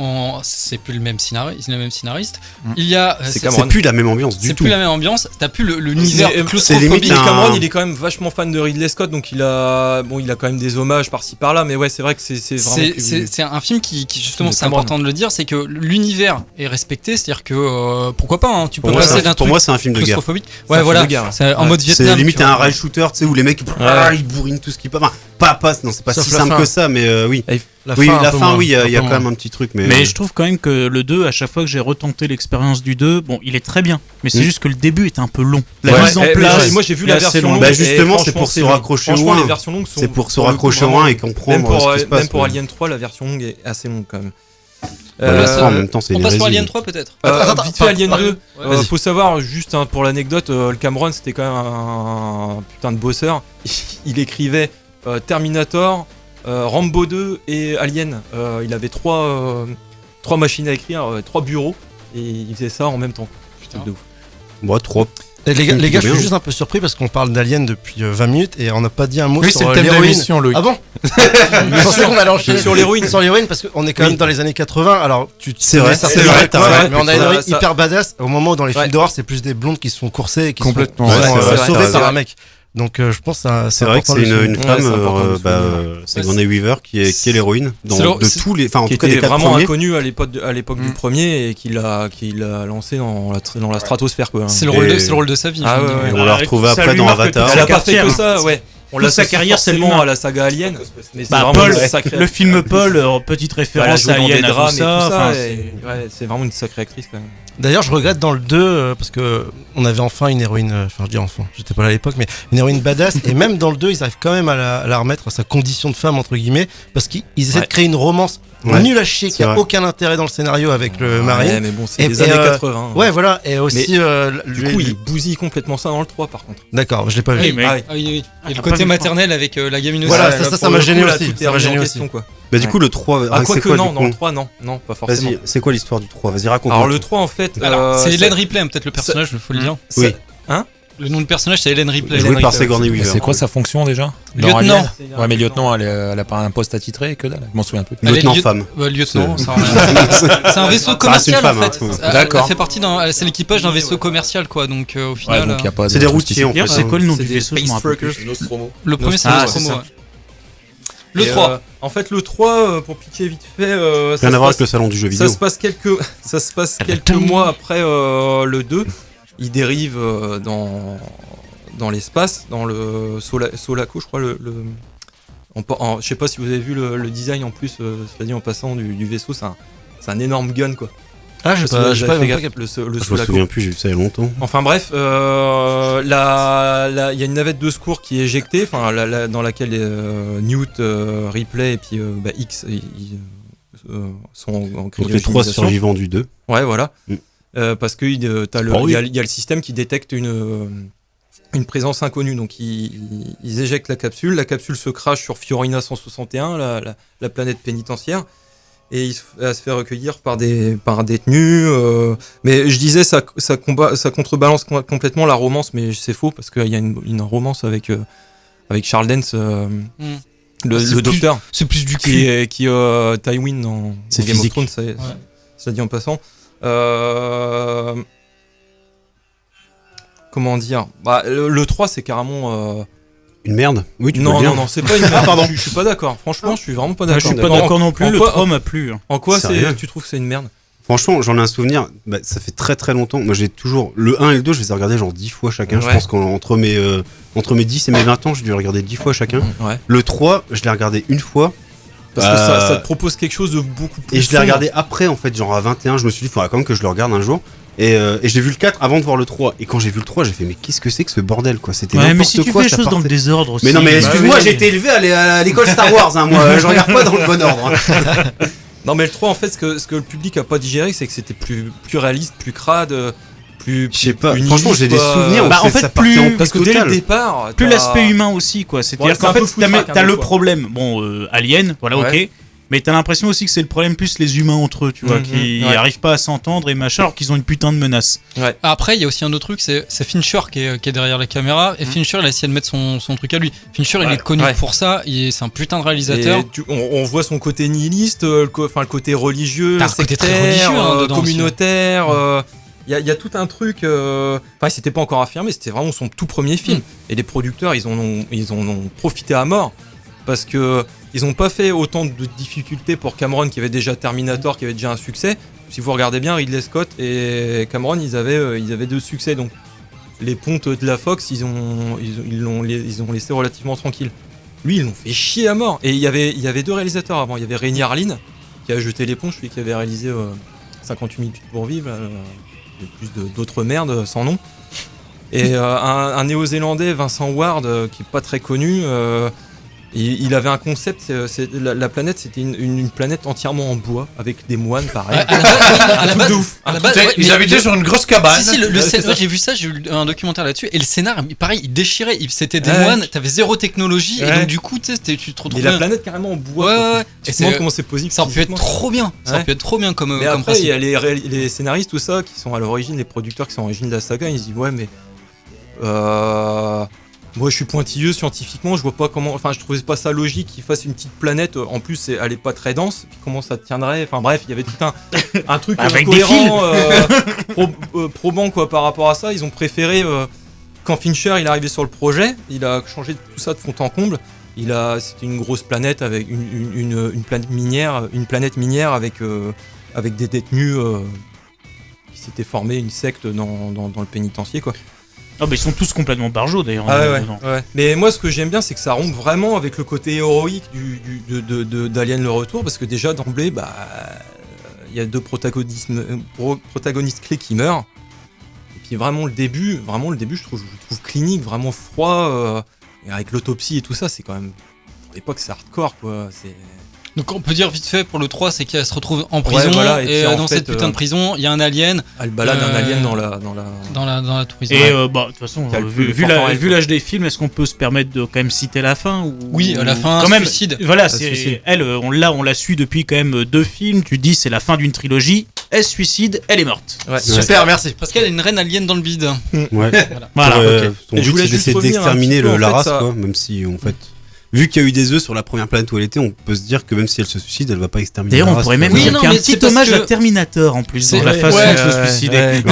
A: c'est plus le même scénariste. Il y a.
F: C'est
C: C'est
F: Cameron.
C: plus la même ambiance du
A: C'est
C: tout.
A: plus la même ambiance. T'as plus l'univers
F: C'est
A: claustrophobique.
C: limite
F: Et
C: un-
F: Cameron, il est quand même vachement fan de Ridley Scott, donc il a quand même des hommages par-ci par-là. Mais ouais, c'est vrai que c'est vraiment.
A: C'est un film qui justement,
F: De
A: c'est
F: Cameron.
A: important de le dire, c'est que l'univers est respecté, c'est-à-dire que pourquoi pas, hein, tu peux
C: Pour moi,
A: passer d'un
C: pour
A: truc
C: moi, c'est un film de guerre.
A: claustrophobique.
F: un
A: Ouais,
F: film
A: voilà,
F: de guerre.
A: c'est en mode
C: C'est
A: Vietnam.
C: limite
A: tu
C: un
A: vois.
C: rail shooter, tu sais, où les mecs ils bourrinent tout ce qu'ils peuvent. Enfin, non, c'est pas
H: Sauf
C: si
H: la
C: simple
H: fin.
C: que ça, mais oui.
H: La
C: Oui,
H: fin,
C: la
H: un peu
C: fin,
H: moins,
C: oui, il y a
H: un peu
C: quand
H: moins.
C: même un petit truc, mais.
G: Mais je trouve quand même que le 2, à chaque fois que j'ai retenté l'expérience du 2, bon, il est très bien. Mais c'est juste que le début est un peu long. La mise en place.
F: Moi, j'ai vu
G: est
F: la
G: assez
F: version
G: longue.
F: longue.
C: Bah,
F: et
C: justement, c'est
F: franchement,
C: pour se
F: long.
C: raccrocher au
F: Franchement, les
C: un.
F: versions longues sont.
C: C'est pour se
F: le coup,
C: raccrocher au
F: vraiment-
C: 1 et comprendre
F: Même pour,
C: ce qui se passe.
F: même pour
C: ouais.
F: Alien 3, la version longue est assez longue quand même.
C: Bah, la fin, en même temps, c'est
A: On
C: une
A: passe sur
C: hérésie.
A: Alien 3 peut-être.
H: Attends,
F: Vite fait, Alien 2.
A: Vas-y.
F: Faut savoir, juste pour l'anecdote, le Cameron c'était quand même un putain de bosseur. Il écrivait Terminator, Rambo 2 et Alien. Il avait trois machines à écrire, 3 bureaux, et il faisait ça en même temps. Putain de ouf.
C: Bon, 3.
H: Et les gars,
C: Plutôt
H: je suis
C: bien.
H: juste un peu surpris parce qu'on parle d'Alien depuis 20 minutes et on n'a pas dit un mot
B: Oui, c'est
H: sur
B: le thème de
H: l'héroïne.
B: l'émission, Loïc.
H: Ah bon Je pensais qu'on allait enchaîner
F: Sur l'héroïne.
H: sur l'héroïne parce qu'on est quand même
F: Oui.
H: dans les années 80. Alors
C: C'est vrai,
H: ça
C: c'est
H: fait
C: vrai,
H: mal,
C: t'as
H: quoi,
C: raison.
H: mais on a une
F: Ça-
H: héroïne
F: ça-
H: hyper badass au moment où dans les
F: Ouais.
H: films d'horreur c'est plus des blondes qui se font courser et qui
B: Complètement.
H: sont,
C: Ouais,
H: sont,
C: c'est vrai,
H: sauvées
C: c'est
H: par
C: vrai.
H: un mec. Donc je pense que
C: C'est vrai que c'est une
F: Ouais,
C: femme,
F: c'est important de
C: c'est
A: Ouais,
C: Sigourney Weaver qui est l'héroïne
A: C'est le-
C: de
A: c'est-
C: tous les, enfin en
F: Qui
C: tout cas
F: était
C: des 4
F: vraiment
C: premiers.
F: inconnu à l'époque du premier et qu'il a lancé dans la stratosphère quoi.
A: C'est le rôle
C: Et-
A: c'est le rôle de sa vie.
F: Ah
A: j'ai
F: ouais,
A: envie de
C: Et
A: dire.
C: on l'a retrouvée
G: Ça
C: après
G: lui
C: dans
G: marque
C: Avatar.
G: toute
F: Elle a
G: sa
F: pas fait
G: carrière,
F: que ça, ouais. On
G: Toute sa
F: l'associe
G: carrière, c'est
F: forcément
G: lui.
F: à la saga Alien, mais c'est
G: Bah,
F: vraiment
G: Paul,
F: une sacrée.
G: le film Paul, petite
F: Elle a
G: référence
F: joué
G: à
F: dans des
G: Alien, à
F: drames
G: tout
F: et tout
G: ça.
F: ça.
G: enfin,
F: et- ouais, c'est vraiment une sacrée actrice quand même.
H: D'ailleurs, je regrette dans le 2 parce que on avait enfin une héroïne, enfin je dis enfant, j'étais pas là à l'époque, mais une héroïne badass. Et même dans le 2, ils arrivent quand même à la remettre à sa condition de femme entre guillemets, parce qu'ils essaient
F: Ouais.
H: de créer une romance
C: Ouais.
H: nulle à chier, qui
C: C'est
H: a
C: vrai.
H: aucun intérêt dans le scénario avec le mari.
F: Ouais, mais bon, c'est
H: Et-
F: les
H: et,
F: années
H: euh,
F: 80.
H: Ouais, voilà. Et aussi,
F: Du coup, il bousille complètement ça dans le 3 par contre.
H: D'accord, je l'ai pas vu.
G: Oui, mais-
F: Ah oui.
A: Ah oui, oui.
G: Ah,
A: Et le
G: t'as
A: côté
G: pas vu
A: maternel avec la gamine aussi.
H: Voilà,
F: Ouais,
H: ça
F: pour
H: m'a
F: le
H: gêné
F: coup, là,
H: aussi,
F: tout est
H: ça m'a
F: remis en
H: gêné
F: question,
H: aussi.
F: quoi.
C: Bah du coup le 3,
F: Ah,
C: c'est
F: quoique
C: quoi
F: non,
C: du
F: dans le
C: coup
F: 3, non, pas forcément.
C: Vas-y, c'est quoi l'histoire du 3 Vas-y, raconte.
F: Alors le 3 en fait,
A: Alors, c'est
F: ça-
A: Hélène Ripley, hein, peut-être le personnage, il faut le dire.
C: Oui.
F: Hein
A: Le nom du personnage, c'est Hélène Ripley.
C: Joué par Sigourney
E: Mais
C: Weaver.
E: c'est quoi sa fonction déjà dans
A: Lieutenant.
E: Alien Ouais, mais lieutenant, elle a pas un poste attitré que dalle. Je m'en souviens plus.
A: Elle est
C: Lieutenant
A: lieu-
C: femme.
A: Lieutenant,
C: C'est-
A: c'est un vaisseau commercial
C: femme,
A: en fait.
C: hein, ouais.
A: Elle
E: D'accord.
A: fait partie c'est l'équipage d'un vaisseau commercial quoi, donc au
E: Ouais,
A: final.
E: donc y a pas.
C: C'est des routiers en fait.
G: D'ailleurs, c'est quoi le nom
F: c'est
G: du
F: des
G: vaisseau, je
F: Space
G: m'en rappelle
F: Truckers.
G: plus.
A: Le premier c'est
G: Ah,
A: le
G: c'est
A: promo.
G: ça.
A: Ouais. Le
F: Et,
A: 3.
F: en fait, le 3, pour piquer vite fait, ça
C: Rien
F: se
C: à voir
F: passe-
C: avec le salon du jeu
F: Ça
C: vidéo.
F: se passe quelques mois après le 2. Il dérive dans l'espace, dans le Solaco, je crois, je sais pas si vous avez vu le design en plus, cela dit en passant du vaisseau, c'est un énorme gun quoi.
H: Ah, j'ai pas
F: fait gaffe,
H: gaffe.
F: le
C: Je me
F: Solaco.
C: souviens plus, j'ai vu ça il y a longtemps.
F: Enfin bref, il y a une navette de secours qui est éjectée, dans laquelle Newt, Ripley et puis X sont en
C: Donc les 3
F: cryogénisation.
C: survivants du 2.
F: Ouais, voilà. Parce que il
C: oui.
F: y a le système qui détecte une présence inconnue. Donc ils éjectent la capsule se crache sur Fiorina 161, la planète pénitentiaire. Et elle se fait recueillir par détenus. Mais je disais, ça contrebalance complètement la romance, mais c'est faux, parce qu'il y a une romance avec Charles Dance, le docteur.
A: C'est plus du cul.
F: Qui Tywin dans
C: C'est
F: Game of
C: physique.
F: Thrones, ça dit en passant. Comment dire, le 3, c'est carrément...
C: Une merde. Oui, tu peux le dire.
F: Non, c'est pas une merde. Je suis pas d'accord. Franchement, je suis vraiment pas
G: Moi,
F: d'accord.
G: je suis pas d'accord non plus, le 3 m'a plu.
F: En quoi
C: Sérieux
F: tu trouves que c'est une merde?
C: Franchement, j'en ai un souvenir, ça fait très très longtemps. Moi, j'ai toujours. Le 1 et le 2, je les ai regardés genre 10 fois chacun.
F: Ouais.
C: Je pense qu'entre mes 10 et mes 20 ans, j'ai dû les regarder 10 fois chacun.
F: Ouais.
C: Le 3, je l'ai regardé une fois.
F: Parce que ça te propose quelque chose de beaucoup plus.
C: Et je l'ai
F: sombre.
C: regardé après, en fait, genre à 21. Je me suis dit, il faudra quand même que je le regarde un jour. Et j'ai vu le 4 avant de voir le 3. Et quand j'ai vu le 3, j'ai fait, mais qu'est-ce que c'est que ce bordel, quoi? C'était
G: Ouais,
C: n'importe
G: mais si tu
C: quoi,
G: fais les
C: ça
G: choses dans le
C: partait.
G: désordre aussi.
C: Mais non, mais excuse-moi,
G: oui.
C: j'ai été élevé à l'école Star Wars, hein, moi. Je regarde pas dans le bon ordre. Hein.
F: Non, mais le 3, en fait, ce que le public a pas digéré, c'est que c'était plus réaliste, plus crade, plus.
C: Je sais pas.
F: plus
C: Franchement, j'ai des
F: nihiliste,
C: souvenirs où
G: Bah, en fait,
C: ça partait
G: plus-
C: en
F: Parce que
C: couille
F: dès le
C: totale.
F: départ.
G: Plus
F: t'as-
G: l'aspect humain aussi, quoi. C'est-à-dire
F: Ouais, c'est
G: qu'en
F: un peu
G: fait,
F: foutraque,
G: t'as
F: hein,
G: le
F: des fois.
G: problème, Alien, voilà,
F: Ouais.
G: ok. Mais t'as l'impression aussi que c'est le problème plus les humains entre eux, tu vois,
F: Mhm,
G: qui
F: ouais.
G: arrivent pas à s'entendre et machin, alors qu'ils ont une putain de menace.
A: Après, il y a aussi un autre truc, c'est Fincher qui est derrière la caméra. Et Fincher, il a essayé de mettre son truc à lui. Fincher, il est connu
F: Ouais.
A: pour ça. C'est un putain de réalisateur.
F: Et on voit son côté nihiliste, le côté religieux,
A: T'as un côté très
F: sectaire,
A: religieux, hein, dedans
F: communautaire. Il y a tout un truc. Enfin, c'était pas encore affirmé, c'était vraiment son tout premier film. Et les producteurs, ils en ont profité à mort. Parce que ils ont pas fait autant de difficultés pour Cameron, qui avait déjà Terminator, qui avait déjà un succès. Si vous regardez bien, Ridley Scott et Cameron, ils avaient 2 succès. Donc les pontes de la Fox, ils ont laissé relativement tranquille. Lui, ils l'ont fait chier à mort. Et il y avait 2 réalisateurs avant. Il y avait Rainy Harlin, qui a jeté l'éponge, celui qui avait réalisé 58 minutes pour vivre, et plus d'autres merdes sans nom. Et un néo-zélandais, Vincent Ward, qui est pas très connu. Il avait un concept, la planète, c'était une planète entièrement en bois, avec des moines, pareil.
A: À la base,
F: de ouf.
A: à la base,
B: Ils habitaient sur une grosse cabane.
A: Si, le
F: Ouais, c'est
A: scénar,
F: ça.
A: j'ai vu ça, j'ai eu un documentaire là-dessus. Et le scénar, pareil, il déchirait. C'était des
F: Ouais.
A: moines, t'avais zéro technologie. Et
F: Ouais.
A: donc, du coup, tu te
F: Et
A: retrouvais.
F: la planète carrément en bois.
A: Ouais,
F: quoi.
A: ouais.
F: Tu
A: Et
F: te demandes
A: c'est-
F: comment c'est possible.
A: Ça aurait pu être
F: physiquement.
A: trop bien. Ça aurait
F: Ouais.
A: pu être trop bien comme
F: Mais
A: comme
F: après, il
A: principe.
F: y a les scénaristes, tout ça, qui sont à l'origine, les producteurs qui sont à l'origine de la saga, ils se disent, ouais, mais. Moi, je suis pointilleux scientifiquement, je vois pas comment. Enfin, je trouvais pas ça logique qu'ils fassent une petite planète. En plus, elle est pas très dense. Puis comment ça tiendrait? Enfin, bref, il y avait tout un truc
G: Avec des
F: cohérent, probant quoi par rapport à ça. Ils ont préféré. Quand Fincher il est arrivé sur le projet, il a changé tout ça de fond en comble. C'était une grosse planète avec une planète minière avec des détenus qui s'étaient formés une secte dans le pénitencier quoi.
G: Ah, bah ils sont tous complètement barjots d'ailleurs. dedans.
F: Ouais. Mais moi ce que j'aime bien c'est que ça rompt vraiment avec le côté héroïque d'Alien le Retour, parce que déjà d'emblée il y a 2 protagonistes clés qui meurent. Et puis vraiment le début je trouve clinique, vraiment froid, et avec l'autopsie et tout ça, c'est quand même pour l'époque c'est hardcore quoi.
A: Donc, on peut dire vite fait pour le 3, c'est qu'elle se retrouve en prison.
F: voilà, et
A: et
F: puis, en
A: dans
F: fait,
A: cette putain de prison, il y a un alien
F: Elle balade un alien dans la
A: dans la prison.
G: Et de toute façon,
F: Qui a le
G: vu l'âge des films, est-ce qu'on peut se permettre de quand même citer la fin ou...
A: Oui, à la fin,
G: quand même.
A: suicide.
G: Voilà,
F: Suicide.
G: elle, on la suit depuis quand même 2 films. Tu dis c'est la fin d'une trilogie. Elle se suicide, elle est morte.
F: Ouais.
H: Super, merci.
A: Parce qu'elle est une reine alien dans le vide.
C: Ouais.
G: Voilà.
C: Son
F: Et je
C: but,
F: voulais
C: c'est
F: juste
C: d'essayer
F: revenir un
C: d'exterminer
F: petit peu, en
C: la
F: fait,
C: race,
F: ça-
C: quoi. Même si, en fait, vu qu'il y a eu des œufs sur la première planète où elle était, on peut se dire que même si elle se suicide, elle va pas exterminer
G: D'ailleurs,
C: la
G: on
C: race.
G: pourrait même
C: quoi.
A: Oui,
G: dire
A: non,
G: qu'il y a un
A: mais c'est
G: petit
A: parce
G: hommage
A: que-
G: à Terminator en plus
A: C'est
G: dans la
A: vrai.
G: façon
A: Ouais,
G: de se suicider.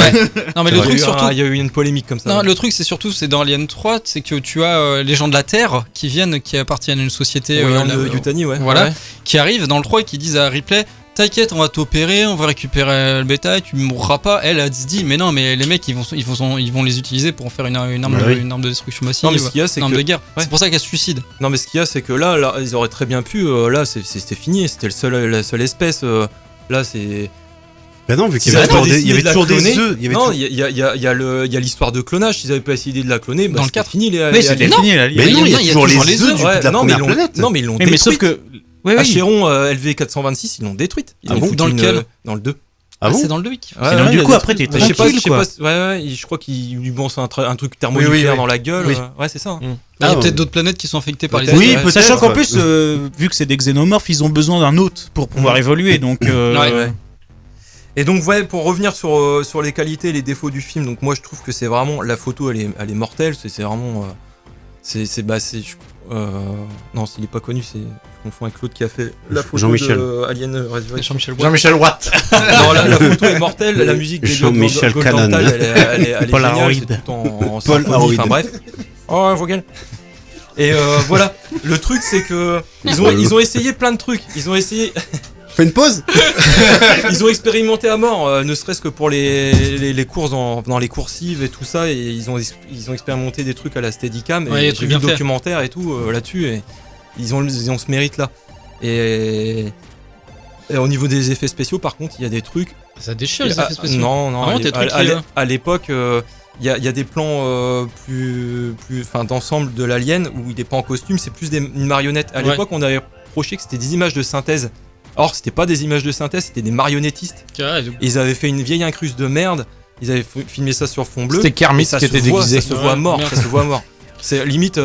A: Non, mais le truc surtout.
F: Il y a eu une polémique comme ça.
A: Non, le truc c'est surtout c'est dans Alien 3, c'est que tu as les gens de la Terre qui appartiennent à une société
F: Oui,
A: la-
F: le Yutani, ouais.
A: voilà,
F: Ouais.
A: qui arrivent dans le 3 et qui disent à Ripley t'inquiète, on va t'opérer, on va récupérer le bétail, tu mourras pas. Elle se dit, mais non, mais les mecs, ils vont les utiliser pour en faire une arme de destruction massive,
F: Non, mais ce qu'il y a, c'est
A: une arme
F: que-
A: de guerre.
F: Ouais.
A: C'est pour ça qu'elle se suicide.
F: Non, mais ce qu'il y a, c'est que là, ils auraient très bien pu. Là, c'était fini. C'était la seule espèce. Là, c'est.
C: Bah non, vu qu'il y
F: S'ils
C: avait
F: avaient
C: toujours
F: pas
C: des, il y avait
F: décidé de la
C: toujours des
F: cloner-
C: œufs. Il y avait
F: Non,
C: toujours-
F: il y a l'histoire de clonage. S'ils avaient pas essayé de la cloner, bah,
A: Dans le
F: c'était
A: 4.
F: fini les.
G: Oui,
F: les
G: c'était
F: aliens.
G: fini là.
C: Mais non, il y a toujours les œufs de
F: Ouais,
C: la
F: non, mais
C: première
F: ils l'ont-
C: planète.
F: Non, mais ils l'ont
G: Oui, mais sauf
F: détruite.
G: que. Oui, oui.
F: Acheron LV426, ils l'ont détruite. Ils
A: Ah
F: ont
A: bon
F: foutu
A: Dans lequel
F: Dans le 2.
C: Ah bon
A: C'est dans le 2 week.
F: Ouais,
G: Et donc,
F: ouais,
G: du
F: il a
G: coup,
F: des
G: après,
F: trucs-
G: t'es
F: je sais pas,
G: tranquille,
F: je sais
G: quoi.
F: pas, je crois qu'il lui balance un truc thermonucléaire
H: oui.
F: dans la gueule.
H: Oui.
F: Ouais, c'est ça.
A: Il y a
C: Ah,
A: peut-être
C: ouais.
A: d'autres planètes qui sont affectées par les
F: Peut-être.
G: Oui,
A: aliens.
F: Ouais.
G: sachant qu'en
C: ouais.
G: plus, vu que c'est des xénomorphes, ils ont besoin d'un hôte pour pouvoir évoluer. Donc,
A: Ouais.
F: Et donc ouais, pour revenir sur les qualités et les défauts du film, donc moi je trouve que c'est vraiment la photo, elle est mortelle, c'est vraiment non, s'il est pas connu, je confonds avec l'autre qui a fait la photo
C: Jean-Michel.
F: de Alien Resurrection.
B: Jean-Michel Watt.
F: Non, la photo est mortelle, la musique des
C: Jean-Michel
F: Golden
C: Cannon.
F: Time, elle est
B: Paul
F: géniale,
B: Harold.
F: c'est tout en
C: Paul
F: symphonie,
C: Harold.
F: enfin bref. Oh, vos gueules. Et voilà, le truc c'est que ils ont essayé plein de trucs, ils ont essayé.
C: Fais une pause.
F: Ils ont expérimenté à mort, ne serait-ce que pour les courses dans les coursives et tout ça, et ils ont expérimenté des trucs à la Steadicam,
A: Ouais, des
F: et
A: trucs
F: j'ai vu
A: bien
F: le
A: faits.
F: documentaire et tout là-dessus, et ils ont ce mérite-là. Et au niveau des effets spéciaux, par contre, il y a des trucs.
A: Ça déchire les
F: Ah,
A: effets spéciaux.
F: non,
A: Vraiment, t'es tranquille, hein.
F: à l'époque, il y a des plans d'ensemble de l'alien où il n'est pas en costume, c'est plus une marionnette. À
A: Ouais.
F: l'époque, on avait reproché que c'était des images de synthèse. Or, c'était pas des images de synthèse, c'était des marionnettistes.
A: Carré,
F: Ils avaient fait une vieille incruste de merde, ils avaient filmé ça sur fond bleu.
B: C'était Kermit
F: et ça
B: qui
F: se
B: était
F: voit,
B: déguisé.
F: Ça se voit
A: Ouais,
F: mort,
A: merde.
F: ça se voit mort. C'est limite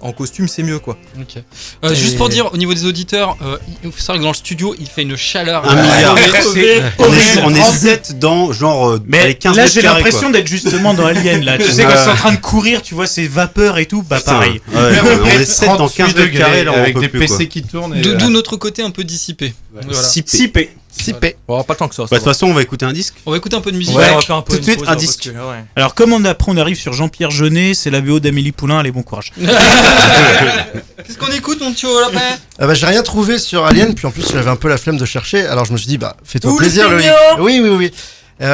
F: en costume, c'est mieux quoi.
A: Ok.
F: Et-
A: Juste pour dire, au niveau des auditeurs, il faut savoir que dans le studio, il fait une chaleur.
C: Un milliard.
G: c'est
C: On est
G: horrible.
C: 7 dans genre
G: Mais
C: allez, 15
G: là,
C: mètres
G: j'ai
C: carrés,
G: l'impression d'être justement dans Alien. Là, tu sais, quand c'est en train de courir, tu vois ces vapeurs et tout, bah
C: Putain.
G: pareil.
C: Ouais, on est 7 dans 15 mètres carrés, là on
B: avec
C: peut
B: des
C: plus, quoi.
B: PC qui tournent. et,
A: D'où notre côté un peu dissipé. Voilà.
C: Sipé.
G: Sipé.
F: Bon, pas tant que ça.
C: Bah, de toute façon, on va écouter un disque.
A: On va écouter un peu de musique.
F: Ouais,
G: Ouais,
F: on va faire un peu
C: tout de
F: une
C: suite,
F: pause,
C: un
F: parce
C: disque.
F: que, ouais.
G: Alors, comme on arrive sur Jean-Pierre Jeunet, c'est la BO d'Amélie Poulain. Allez, bon courage.
A: Qu'est-ce qu'on écoute, mon petit lapin?
H: Ah bah j'ai rien trouvé sur Alien, puis en plus j'avais un peu la flemme de chercher, alors je me suis dit bah fais-toi
A: Ouh,
H: plaisir
A: le
H: Loïc.
A: feignant.
H: Oui.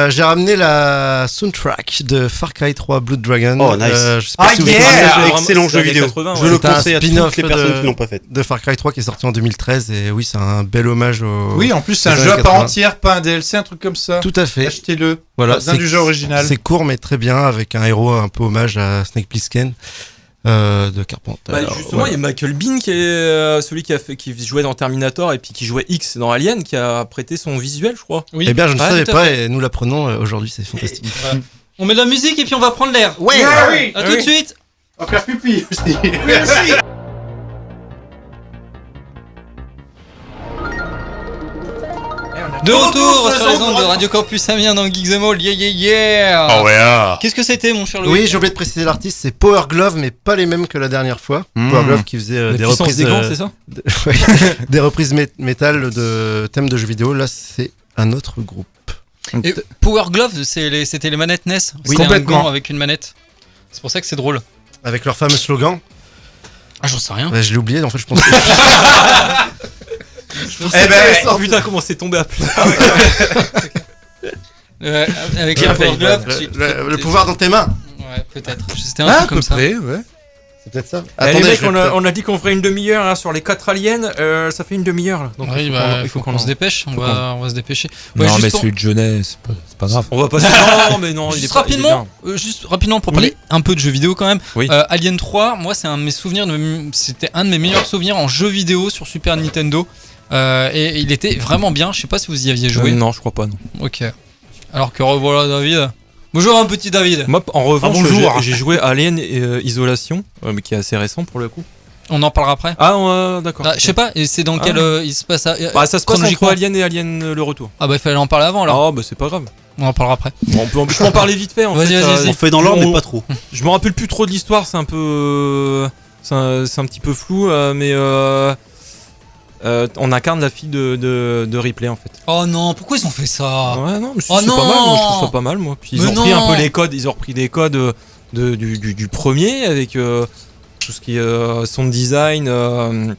H: J'ai ramené la soundtrack de Far Cry 3 Blood Dragon.
C: Oh, nice.
H: Je sais pas si vous
C: yeah.
H: connaissez
C: Excellent jeu
F: années
C: vidéo.
F: 80,
C: Je
F: ouais.
C: le
H: C'est un
C: conseille à
H: spin-off
C: toutes les personnes
H: de-
C: qui l'ont pas fait.
H: de Far Cry 3 qui est sorti en 2013 et oui c'est un bel hommage au...
B: Oui, en plus, c'est un
H: aux
B: jeu à
H: années
B: part
H: 80.
B: entière, pas un DLC, un truc comme ça.
H: Tout à fait.
B: Achetez-le.
H: Voilà,
B: Pas besoin du jeu original.
H: C'est court mais très bien avec un héros un peu hommage à Snake Plissken de Carpenter.
F: Bah,
H: Alors,
F: justement,
H: voilà.
F: il y a Michael Biehn qui est celui qui jouait dans Terminator et puis qui jouait X dans Alien, qui a prêté son visuel, je crois.
A: Oui.
H: Eh bien, je ne
A: Ouais,
H: savais
A: tout à
H: pas
A: fait.
H: et nous l'apprenons aujourd'hui, c'est fantastique.
A: Voilà. On met de la musique et puis on va prendre l'air.
H: Ouais.
B: oui.
A: À tout de suite.
B: On va faire pipi aussi.
A: De retour sur les ondes de Radio Campus Amiens dans Geeks the Mall. Yeah.
B: Ah ouais.
A: Qu'est-ce que c'était, mon cher Louis?
H: Oui, j'ai oublié de préciser l'artiste, c'est Power Glove, mais pas les mêmes que la dernière fois. Power Glove qui faisait
F: La
H: des
F: puissance
H: reprises,
F: des gants, c'est ça
H: ouais, des reprises métal de thèmes de jeux vidéo. Là, c'est un autre groupe.
A: Et Power Glove, c'était les manettes NES. C'était un
B: complètement.
A: gant avec une manette. C'est pour ça que c'est drôle.
H: Avec leur fameux slogan.
A: Ah, j'en sais rien.
H: Ouais, je l'ai oublié, en fait, je pense que...
B: Eh ben,
F: Oh putain, comment c'est tombé à plat.
A: Avec
F: Bien
A: les
F: fait,
A: Power Glove.
H: le pouvoir dans tes mains.
A: Ouais, peut-être. C'était un
B: Ah, à
A: truc
B: peu
A: comme ça.
B: près, ouais.
H: C'est peut-être ça.
F: Eh, les
H: Attendez,
F: mecs,
H: je vais
F: on a dit qu'on ferait une demi-heure hein, sur les 4 aliens, ça fait une demi-heure là. Donc
A: Oui, il faut qu'on se dépêche. On va se dépêcher. Ouais,
E: Non,
A: juste
E: mais
A: pour-
E: celui de jeunesse, c'est pas grave.
F: On va passer. Non, mais non, il est
A: Juste
F: pas- il est
A: rapidement, juste rapidement pour parler un peu de jeux vidéo quand même.
F: Oui.
A: Alien 3, moi c'est un de mes souvenirs, c'était un de mes meilleurs souvenirs en jeu vidéo sur Super Nintendo. Et il était vraiment bien. Je sais pas si vous y aviez
F: bien.
A: joué.
F: Non, je crois pas. Non.
A: Ok. Alors que revoilà David. Bonjour un petit David.
F: Moi, en revanche,
B: bonjour.
F: j'ai joué à Alien Isolation, mais qui est assez récent pour le coup.
A: On en parlera après.
F: Ah, d'accord.
A: Ah, je sais pas. Et c'est dans
F: Ah.
A: quel il se passe à,
F: Bah, ça se passe entre
A: chronologiquement.
F: Alien et Alien le retour.
A: Ah bah il fallait en parler avant alors.
F: Ah, bah c'est pas grave.
A: On en parlera après.
F: Bon, je peux en parler vite fait. En
A: Vas-y,
F: fait,
A: vas-y.
C: On fait dans l'ordre, mais pas trop.
F: Je me rappelle plus trop de l'histoire, c'est un peu. C'est un petit peu flou, mais. On incarne la fille de Ripley en fait.
A: Oh non, pourquoi ils ont fait ça?
F: Ouais, non, mais
A: Oh
F: c'est
A: non.
F: pas mal, moi je trouve ça pas mal, moi. Puis ils
A: Mais
F: ont repris
A: non.
F: un peu les codes, ils ont repris des codes du premier avec tout ce qui est sound design,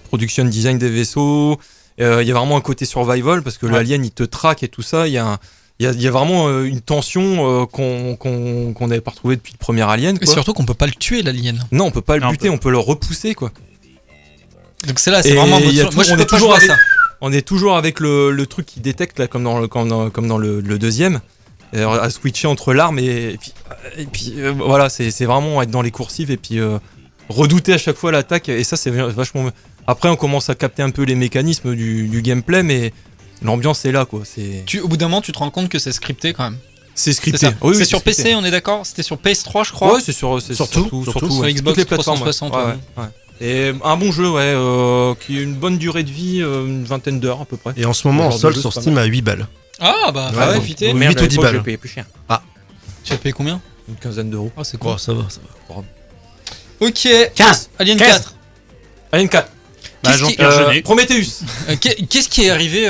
F: production design des vaisseaux. Il y a vraiment un côté survival parce que l'alien il te traque et tout ça. Il y a vraiment une tension qu'on n'avait pas retrouvée depuis le premier Alien.
A: Et surtout qu'on peut pas le tuer, l'alien.
F: Non, on peut pas le buter, on peut le repousser quoi.
A: Donc c'est là, c'est vraiment. Moi, je peux pas jouer à ça.
F: On est toujours avec le truc qui détecte là, comme dans le deuxième, à switcher entre l'arme et puis voilà, c'est vraiment être dans les coursives et puis redouter à chaque fois l'attaque. Et ça, c'est vachement. Après, on commence à capter un peu les mécanismes du gameplay, mais l'ambiance est là quoi.
A: Au bout d'un moment, tu te rends compte que c'est scripté quand même.
F: C'est scripté.
A: C'est,
F: oui,
A: c'est sur
F: scripté.
A: PC, on est d'accord. C'était sur PS3, je crois.
F: Ouais, c'est surtout
A: sur Xbox
F: les plateformes.
A: 360.
F: Ouais. Et un bon jeu, qui a une bonne durée de vie, une vingtaine d'heures à peu près.
H: Et en ce moment, en solde sur Steam à 8 balles.
A: Ah bah,
H: Ouais,
A: profitez.
H: bon. 8 ou 10 balles.
F: J'ai payé plus cher.
A: Tu as payé combien?
F: Une quinzaine d'euros.
A: Ah, c'est cool.
H: Oh, ça va.
A: Ok.
F: 15.
A: Alien 4.
F: Alien 4.
G: Jean-Pierre Jeunet.
F: Prometheus.
A: Qu'est-ce qui est arrivé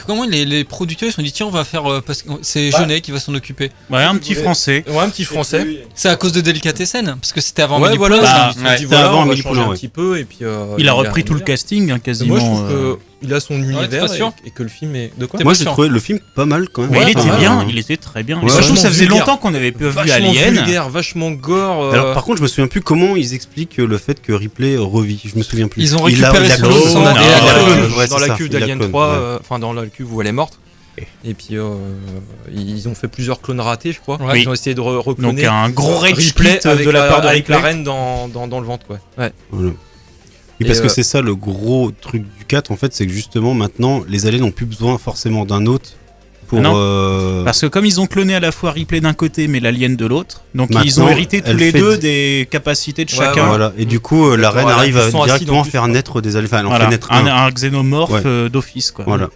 A: comment les producteurs ils se sont dit tiens on va faire parce que c'est Jeunet qui va s'en occuper.
G: Ouais, un petit français.
F: Ouais, un petit français.
A: C'est à cause de Delicatessen parce que c'était avant
F: Ouais,
A: Millipool.
F: voilà.
B: Ah,
F: Dit,
B: c'était avant
F: on va
B: Millipool,
F: changer un
B: ouais.
F: petit peu et puis.
G: Il a repris tout le casting, quasiment.
F: Moi, je trouve qu'il a son
A: t'es
F: univers
A: pas sûr
F: et que le film est. De quoi?
A: T'es
C: Moi
A: pas
C: j'ai
A: sûr.
C: trouvé le film pas mal quand même.
G: Mais il était
C: Enfin,
G: bien, il était très bien.
C: Ouais,
G: Et surtout,
F: vachement
G: ça faisait
F: vulgaire.
G: longtemps qu'on avait pas vu
F: Vachement
G: Alien.
F: vulgaire, vachement gore.
C: Alors par contre je me souviens plus comment ils expliquent le fait que Ripley revit. Je me souviens plus.
A: Ils ont
C: Il a-
A: récupéré
C: il a
A: son
C: clone
A: sang
C: son
A: et
C: âme.
A: la
C: Ouais,
A: clone.
C: ouais,
F: dans
C: c'est
F: la
C: ça,
F: cuve
C: il a
F: d'Alien
C: clone,
F: 3,
C: ouais.
F: enfin dans la cuve où elle est morte. Et puis ils ont fait plusieurs clones ratés, je crois.
A: Ouais.
F: Ils ont essayé de
G: Donc
F: recloner
G: un gros rage
F: Ripley
G: split de la part de
F: avec la
G: Ripley.
F: reine dans le ventre, quoi. Ouais.
C: Voilà. Et
F: Et,
C: parce que c'est ça le gros truc du 4 en fait, c'est que justement maintenant les aliens n'ont plus besoin forcément d'un hôte pour.
G: Non. Parce que comme ils ont cloné à la fois Ripley d'un côté mais l'alien de l'autre, donc
C: Maintenant,
G: ils ont hérité tous
C: elle
G: les
C: fait
G: deux
C: des-
G: des capacités de
F: Ouais,
G: chacun.
C: Voilà. Et du coup la reine
F: Voilà,
C: arrive
F: ils
C: à
F: sont assis
C: directement
F: dans le
C: faire naître des aliens. Enfin elle en
G: Voilà.
C: fait naître
G: un xénomorphe
C: Ouais.
G: d'office quoi.
C: Voilà.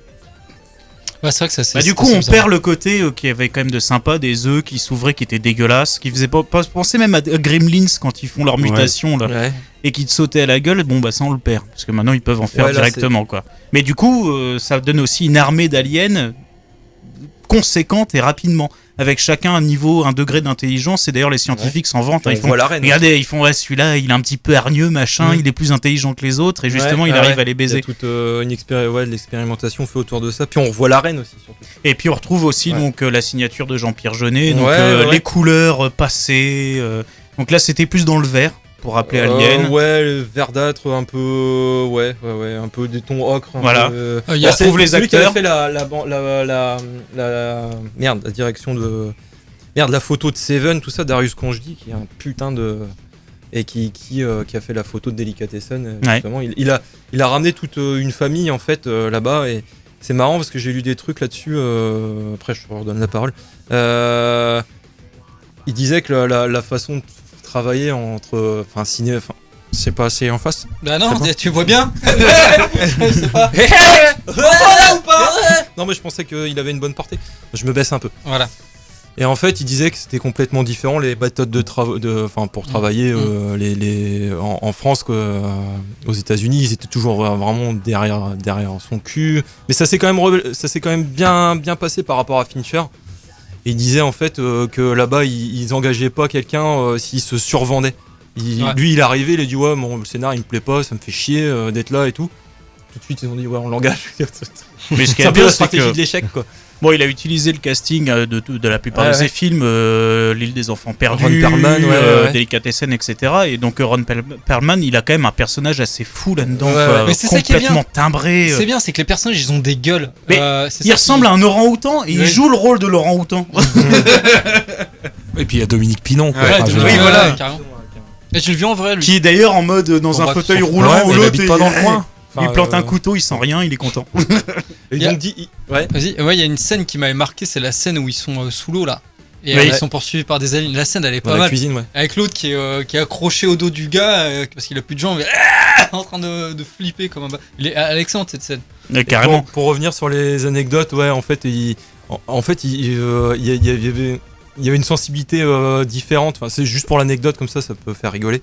A: Ouais, c'est vrai que ça c'est.
G: Bah, du coup, on perd le côté qui avait quand même de sympa, des œufs qui s'ouvraient, qui étaient dégueulasses, qui faisaient pas penser même à Gremlins quand ils font leur mutation là,
F: Ouais.
G: et qui te sautaient à la gueule. Bon, bah ça on le perd parce que maintenant ils peuvent en faire
F: Ouais, là,
G: directement quoi. Mais du coup, ça donne aussi une armée d'aliens conséquente et rapidement, avec chacun un degré d'intelligence. Et d'ailleurs, les scientifiques s'en vantent. Hein,
F: On
G: ils font,
F: voit la reine.
G: regardez, ils font ouais, celui-là, il est un petit peu hargneux, machin, il est plus intelligent que les autres, et justement,
F: Ouais,
G: il
F: ouais,
G: arrive
F: ouais.
G: à les
F: Il y a
G: baiser.
F: toute de l'expérimentation fait autour de ça. Puis on revoit la reine aussi, surtout.
G: Et puis on retrouve aussi
F: Ouais.
G: donc la signature de Jean-Pierre Jeunet, donc
F: Ouais, ouais.
G: les couleurs passées. Donc là c'était plus dans le vert pour rappeler Alien.
F: Ouais, le verdâtre, un peu. Ouais, un peu des tons ocre.
G: Voilà.
A: Il y a
G: retrouve les
F: celui qui avait
G: acteurs.
F: fait la direction de. Merde, la photo de Seven, tout ça, Darius Konjdi, qui est un putain de. Et qui a fait la photo de Delicatessen. Justement. Il a ramené toute une famille, en fait, là-bas. Et c'est marrant parce que j'ai lu des trucs là-dessus. Après, je te redonne la parole. Il disait que la façon de travailler entre. Enfin, ciné. Enfin, c'est pas assez en face.
A: Bah non,
F: C'est bon.
A: tu vois bien. Je sais pas. Voilà ou pas.
F: Non, mais je pensais qu'il avait une bonne portée. Je me baisse un peu.
A: Voilà.
F: Et en fait, il disait que c'était complètement différent les méthodes pour travailler en France qu'aux États-Unis. Ils étaient toujours vraiment derrière son cul. Mais ça s'est quand même bien passé par rapport à Fincher. Et il disait en fait que là-bas, ils engageaient pas quelqu'un s'il se survendait. Lui, il est arrivé, il a dit ouais, le scénar il me plaît pas, ça me fait chier d'être là et tout. Tout de suite, ils ont dit ouais, on l'engage.
G: Mais ce qui
F: C'est
G: est
F: un peu
G: bien,
F: la
G: c'est
F: stratégie
G: que
F: de l'échec, quoi.
G: bon, il a utilisé le casting de la plupart de
F: Ouais,
G: ses
F: ouais.
G: films, L'île des enfants perdus,
F: Ron Perlman, ouais.
G: Delicatessen, etc. Et donc Ron Perlman, il a quand même un personnage assez fou là-dedans,
F: Ouais,
G: quoi,
F: ouais.
A: Mais c'est ça qui est
G: complètement timbré.
A: C'est bien, c'est que les personnages ils ont des gueules.
G: Mais
A: c'est
G: Il
A: ça
G: ressemble à un orang-outan et il
A: Ouais.
G: joue le rôle de l'orang-outan.
E: Et puis il y a Dominique Pinon, quoi.
A: Ouais,
E: Enfin, je veux
G: oui,
E: dire,
G: voilà.
A: carrément. Et je le vis en vrai, lui.
G: Qui est d'ailleurs en mode dans
F: On
G: un
F: va
G: fauteuil
F: s'en-
G: roulant
E: ouais,
G: où
E: mais il
G: l'autre
E: habite pas dans le coin.
G: il
E: Enfin,
G: plante un couteau, il sent rien, il est content.
F: Et
A: Y a-
F: donc, dit. Ouais.
A: Vas-y, ouais, il y a une scène qui m'avait marqué, c'est la scène où ils sont sous l'eau là. Et
G: Oui.
A: ils sont poursuivis par des aliens. La scène elle est
F: Dans
A: pas
F: la
A: mal.
F: cuisine, ouais.
A: Avec l'autre qui est accroché au dos du gars parce qu'il a plus de jambes, en train de flipper comme un bas. Il est excellent cette scène.
G: Carrément.
F: Pour revenir sur les anecdotes, ouais, en fait, il y avait une sensibilité différente. Enfin, c'est juste pour l'anecdote, comme ça peut faire rigoler.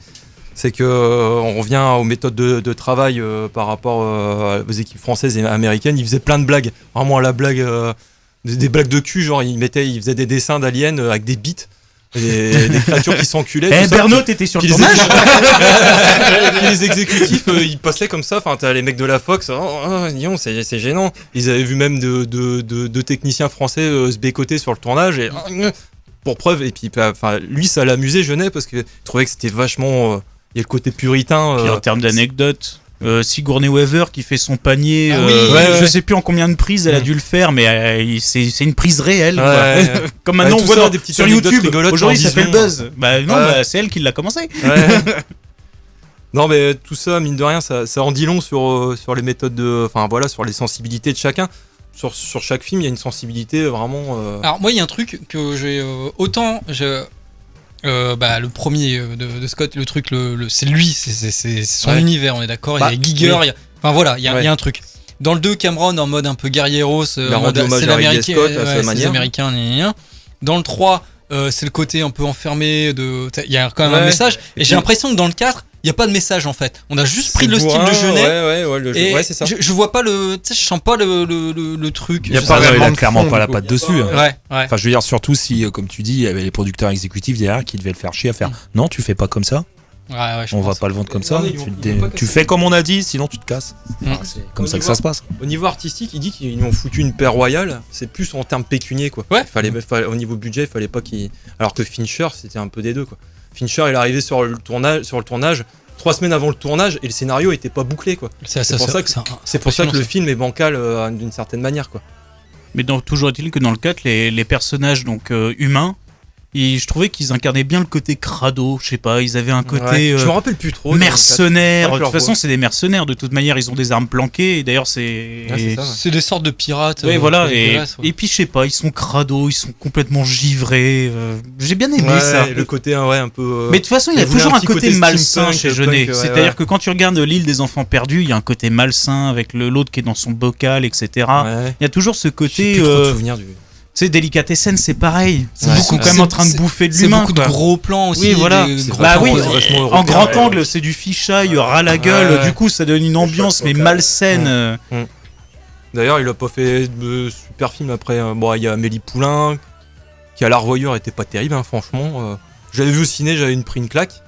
F: C'est que on revient aux méthodes de travail par rapport aux équipes françaises et américaines. Ils faisaient plein de blagues, vraiment à la blague, des blagues de cul, genre ils faisaient des dessins d'aliens avec des bits des créatures qui s'enculaient.
G: Eh,
F: tout ça.
G: Bernaud, t'étais sur le
F: Puis
G: tournage
F: Puis les exécutifs, ils passaient comme ça. Enfin, t'as les mecs de la Fox, disons, c'est gênant. Ils avaient vu même de techniciens français se bécoter sur le tournage et pour preuve. Et puis, enfin, lui, ça l'amusait, Jeunet, parce qu'il trouvait que c'était vachement. Il y a le côté puritain.
G: Puis en termes d'anecdotes, Sigourney Weaver qui fait son panier,
A: Ah oui.
G: je sais plus en combien de prises elle a dû le faire, mais c'est une prise réelle.
F: Ouais,
G: quoi.
F: ouais.
G: Comme maintenant
F: tout
G: on voit
F: ça,
G: dans-
F: des petites
G: sur
F: anecdotes
G: YouTube.
F: rigolotes
G: Aujourd'hui
F: en
G: ça fait le
F: 10
G: buzz. Bah non,
F: Ouais.
G: bah, c'est elle qui l'a commencé.
F: Ouais. Non, mais tout ça, mine de rien, ça en dit long sur les méthodes enfin voilà, sur les sensibilités de chacun. Sur chaque film, il y a une sensibilité vraiment.
A: Alors moi il y a un truc que j'ai le premier de Scott, le truc, c'est lui, c'est son
F: Ouais.
A: univers, on est d'accord.
F: Bah,
A: il y a Giger,
F: oui.
A: enfin voilà, il y a
F: Ouais.
A: un truc. Dans le 2, Cameron en mode un peu guerrieros,
F: Il a
A: en mode
F: rendu hommage
A: c'est
F: à Ridley
A: l'américain,
F: Scott, à sa
A: c'est les
F: manière.
A: américains, gna, gna, gna. Dans le 3, c'est le côté un peu enfermé, il y a quand même un
F: Ouais.
A: message. Et
F: Et
A: j'ai
F: puis-
A: l'impression que dans le 4, il n'y a pas de message en fait. On a juste pris
F: c'est
A: le style
F: bourrin,
A: de Jeunet.
F: Ouais,
A: Et
F: c'est ça.
A: je vois pas le. Tu sais, je sens pas le truc.
B: Il y a
A: Je
B: pas
A: sais
E: il
B: vraiment
E: a
B: de
E: clairement
B: fond,
E: pas la
B: du
E: patte
B: coup.
E: dessus. Hein.
A: Ouais, ouais.
E: Enfin, je veux dire, surtout si, comme tu dis, il y avait les producteurs exécutifs derrière qui devaient le faire chier à faire. Non, tu fais pas comme ça.
A: Ouais, ouais, je
E: On va
A: pense.
E: pas le vendre comme ça.
F: Non, ils vont pas
E: Tu
F: casser.
E: fais comme on a dit, sinon tu te casses.
A: Mm.
E: C'est comme
F: Au
E: ça que
F: niveau-
E: ça se passe.
F: Au niveau artistique, il dit qu'ils lui ont foutu une paire royale. C'est plus en termes pécuniers, quoi.
A: Ouais.
F: Au niveau budget, il fallait pas qu'il. Alors que Fincher, c'était un peu des deux, quoi. Fincher, il est arrivé sur le tournage 3 semaines avant le tournage et le scénario était pas bouclé, quoi. C'est pour ça que- C'est pour ça que le film est bancal d'une certaine manière, quoi.
G: Mais toujours est-il que dans le 4, les personnages donc humains, je trouvais qu'ils incarnaient bien le côté crado, je sais pas, ils avaient un côté
F: Ouais. Je me rappelle plus trop.
G: mercenaires.
F: Ouais, je
G: De toute
F: leur
G: façon,
F: vois.
G: c'est des mercenaires. De toute manière, ils ont des armes planquées. Et d'ailleurs, c'est.
F: Ouais, c'est ça, ouais.
A: C'est des sortes de pirates.
G: Ouais, voilà.
A: dégueulasses, ouais.
G: Et puis, je sais pas, ils sont crado, ils sont complètement givrés. J'ai bien aimé
F: Ouais,
G: ça.
F: le côté un peu.
G: Mais de toute façon, il y a
F: il voulait
G: toujours
F: un
G: un
F: petit
G: côté
F: côté
G: malsain
F: steampunk,
G: chez
F: punk,
G: Jeunet.
F: ouais,
G: C'est-à-dire
F: ouais.
G: que quand tu regardes l'île des enfants perdus, il y a un côté malsain avec l'autre qui est dans son bocal, etc.
F: Ouais.
G: Il y a toujours ce
F: J'ai
G: côté.
F: plus trop de souvenirs du.
G: Tu sais, Delicatessen, c'est pareil. C'est
F: Ouais,
G: beaucoup
F: c'est-
G: quand même en train de bouffer de
A: C'est
G: l'humain.
A: beaucoup de
G: quoi.
A: gros plans aussi.
G: Oui, voilà.
A: des
F: C'est
A: gros
G: Bah
A: plans,
G: oui,
A: ouais.
F: vachement
G: en
F: européen,
G: grand
F: ouais.
G: angle, c'est du fisheye ras la gueule.
F: Ouais.
G: Du coup, ça donne une ambiance mais malsaine.
F: D'ailleurs, il a pas fait de super film après. Bon, il y a Amélie Poulain, qui à La Revoyeur était pas terrible, hein, franchement. J'avais vu au ciné, pris une claque.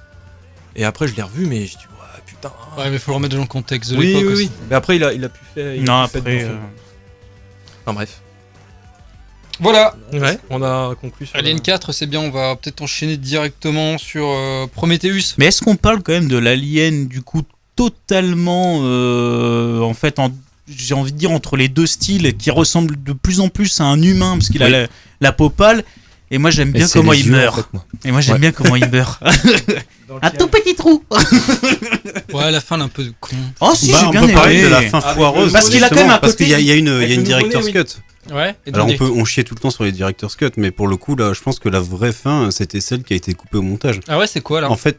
F: Et après, je l'ai revu, mais je dis, ouais, putain.
A: Ouais, mais faut le remettre dans le contexte de
F: Oui,
A: l'époque
F: oui,
A: aussi.
F: oui. Mais après, il a pu faire. il a
G: Non,
F: pu faire
G: après.
F: de bons films. Enfin, bref.
A: Voilà.
F: Ouais, on a conclu sur.
A: Alien 4, c'est bien, on va peut-être enchaîner directement sur Prometheus.
G: Mais est-ce qu'on parle quand même de l'alien, du coup, totalement. En fait, j'ai envie de dire entre les deux styles, qui ressemble de plus en plus à un humain, parce qu'il a
E: Oui.
G: la peau pâle. Et moi, j'aime bien
E: Et c'est
G: comment
E: les
G: il
E: yeux, en
G: meurt.
E: fait, moi.
G: Et moi, j'aime
E: Ouais.
G: bien comment il meurt. Un tout petit trou.
A: Ouais, à la fin, elle est un peu de con.
G: Oh, si,
C: Bah,
G: j'ai
C: on
G: bien
C: peut parler
G: aimé.
C: de la fin foireuse.
G: Parce qu'il a quand même
C: justement,
G: un
C: parce
G: côté-
C: qu'il y a une
F: avec le
C: director's
F: nouveau-né,
C: cut.
A: Ouais. Et
C: Alors
A: donc,
C: on chiait tout le temps sur les director's cut, mais pour le coup là, je pense que la vraie fin, c'était celle qui a été coupée au montage.
A: Ah ouais, c'est quoi là
C: En fait,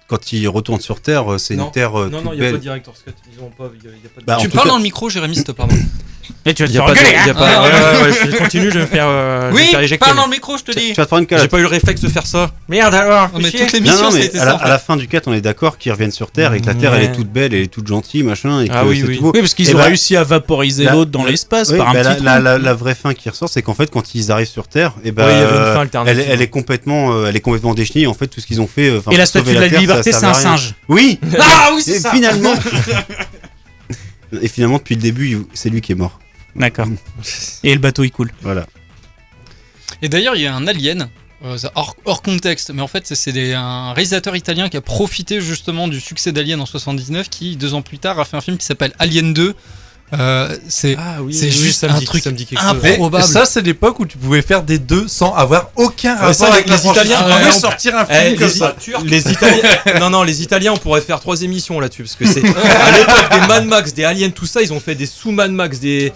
C: quand il retourne sur Terre, c'est
F: Non.
C: une Terre
F: Non,
C: toute
F: non, il n'y a pas
C: belle.
F: de director's cut. Ils ont pas. Y a pas de.
C: Bah, en
A: Tu
C: tout
A: parles
C: cas-
A: dans le micro, Jérémy, s'il te plaît, pardon.
G: Et tu vas te
F: Y a
G: faire
F: pas de-
G: engueuler,
F: y a
G: hein.
F: pas- ouais, je continue, je vais me faire. je vais
A: Oui,
F: me faire éjecter,
A: parle
F: mais-
A: dans le micro, je te dis.
C: Tu vas te prendre une
F: J'ai
C: cale.
F: pas eu le réflexe de faire ça. Merde alors.
A: Oh, mais
F: fais
A: toutes
F: chier.
A: les
C: Non,
A: missions,
C: non,
A: ça a
C: mais
A: été
C: à
A: ça.
C: la,
A: en
C: à
A: fait.
C: la fin du 4, on est d'accord qu'ils reviennent sur Terre et que la Terre elle est
F: Ouais.
C: toute belle, elle est toute gentille, machin, et que
F: Ah oui,
C: c'est
F: oui.
C: tout beau.
G: Oui, parce qu'ils
C: Et
G: ont
C: bah,
G: réussi à vaporiser
C: la-
G: l'autre dans l'espace
C: Oui,
G: par un
C: bah,
G: petit trou.
C: la vraie fin qui ressort, c'est qu'en fait, quand ils arrivent sur Terre, et ben,
F: Ouais, il y avait une fin alternative.
C: elle est complètement déchenille. En fait, tout ce qu'ils ont fait.
G: Et la statue de la liberté, c'est un singe.
C: Oui.
G: Ah oui, c'est
C: Et
G: ça.
C: finalement, et finalement, depuis le début, c'est lui qui est mort.
G: D'accord. Et le bateau, il coule.
C: Voilà.
A: Et d'ailleurs, il y a un alien, hors contexte, mais en fait, c'est un réalisateur italien qui a profité justement du succès d'Alien en 79, qui 2 ans plus tard a fait un film qui s'appelle Alien 2. C'est
F: Ah oui,
A: c'est
F: oui,
A: juste
F: ça me
A: un
F: dit-
A: truc
F: ça me dit quelque chose.
B: Mais
A: improbable.
B: ça, c'est l'époque où tu pouvais faire des deux sans avoir aucun rapport
F: ça,
B: avec
F: les
B: la franchise.
F: Italiens,
B: Tu pouvais
F: ouais,
B: sortir un
F: Eh,
B: film comme ça.
F: les Italiens, non, les Italiens, on pourrait faire 3 émissions là-dessus parce que c'est à l'époque des Mad Max, des Aliens, tout ça, ils ont fait des sous Mad Max, des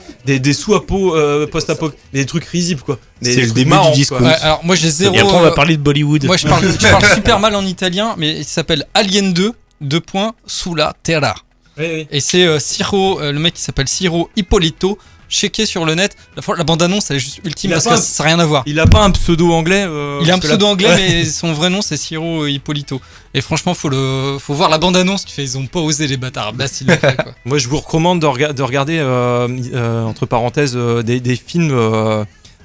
F: sous-apo, post-apo, des trucs risibles quoi. Des
C: C'est le
F: trucs
C: début
F: marrants,
C: du discours.
F: quoi.
A: Ouais, alors moi j'ai zéro.
G: Et après, on va parler de Bollywood.
A: Moi je parle super mal en italien, mais il s'appelle Alien 2, 2 points, sulla terra.
F: Oui, oui.
A: Et c'est Ciro, le mec qui s'appelle Ciro Ippolito. Checké sur le net, la bande-annonce elle est juste ultime
F: Il a
A: parce
F: pas
A: que
F: un-
A: ça n'a rien à voir.
F: Il a pas un pseudo anglais.
A: Il a un
F: parce que là-
A: pseudo anglais, mais son vrai nom c'est Ciro Ippolito. Et franchement, faut voir la bande-annonce. Tu fais, ils ont pas osé les bâtards. Bah, s'il le fait, quoi.
F: Moi, je vous recommande de regarder, entre parenthèses, des films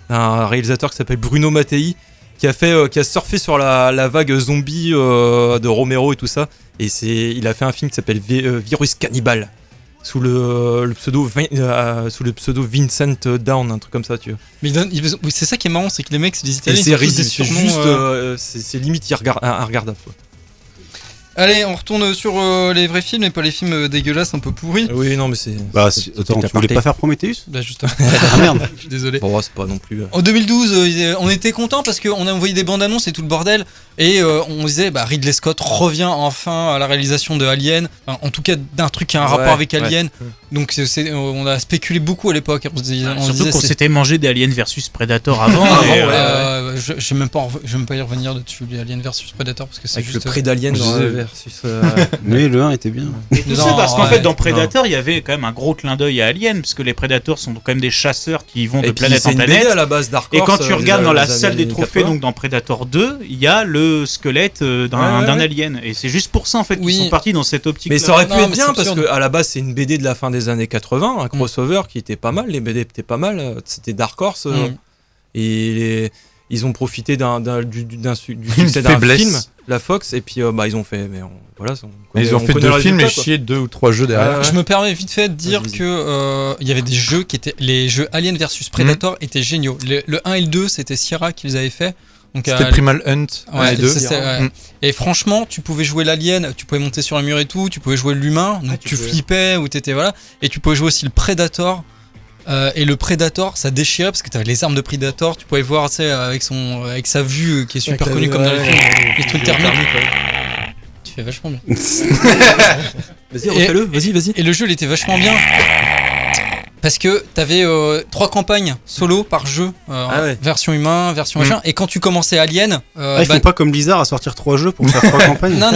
F: d'un réalisateur qui s'appelle Bruno Mattei. qui a surfé sur la vague zombie de Romero et tout ça. Et il a fait un film qui s'appelle Virus Cannibal sous le pseudo Vincent Down, un truc comme ça, tu vois.
A: Mais c'est ça qui est marrant, c'est que les mecs, c'est des Italiens.
F: Et c'est limite regardable.
A: Allez, on retourne sur les vrais films et pas les films dégueulasses un peu pourris.
F: Oui, non, mais c'est.
C: Attends, tu voulais pas faire Prometheus?
A: Bah justement.
C: Ah merde.
A: Je suis désolé.
F: Bon, c'est pas non plus.
A: En 2012, on était contents parce qu'on a envoyé des bandes annonces et tout le bordel. Et on disait, Ridley Scott revient enfin à la réalisation de Alien. Enfin, en tout cas, d'un truc qui a un rapport avec Alien. Donc on a spéculé beaucoup à l'époque.
G: Surtout qu'on s'était mangé des Aliens versus Predator avant.
A: Je vais même pas y revenir dessus, les Alien versus Predator, parce que c'est
F: avec
A: juste.
F: le prix d'Alien versus.
C: Mais le 1 était bien.
G: Et tout ça parce qu'en fait, dans Predator, il y avait quand même un gros clin d'œil à Alien, parce que les Predators sont quand même des chasseurs qui vont de planète en planète.
F: À la base Dark Horse,
G: et quand tu regardes dans la salle des trophées, donc dans Predator 2, il y a le squelette d'un alien. Et c'est juste pour ça en fait qu'ils sont partis dans cette optique.
F: Mais ça aurait pu être bien parce que à la base c'est une BD de la fin des années 80, un crossover qui était pas mal, les BD étaient pas mal, c'était Dark Horse et ils ont profité du succès d'un film, la Fox, et puis ils ont fait,
B: ils ont fait 2 films et chié 2 ou 3 jeux derrière.
A: Je me permets vite fait de dire que il y avait des jeux qui étaient, les jeux Alien versus Predator étaient géniaux. Le 1 et le 2 c'était Sierra qui les avait fait.
B: C'était Primal Hunt 1 et 2.
A: Et franchement, tu pouvais jouer l'alien, tu pouvais monter sur un mur et tout, tu pouvais jouer l'humain, donc tu flippais ou t'étais voilà, et tu pouvais jouer aussi le Predator. Et le Predator, ça déchirait parce que t'avais les armes de Predator, tu pouvais voir, tu sais, avec sa vue qui est super connue comme dans les films, les trucs thermiques. Tu fais vachement bien.
F: Vas-y, refais-le, vas-y.
A: Et le jeu, il était vachement bien. Parce que t'avais 3 campagnes solo par jeu, version humain, version machin, et quand tu commençais Alien...
C: ils font pas comme Blizzard à sortir 3 jeux pour faire 3 campagnes.
A: Non,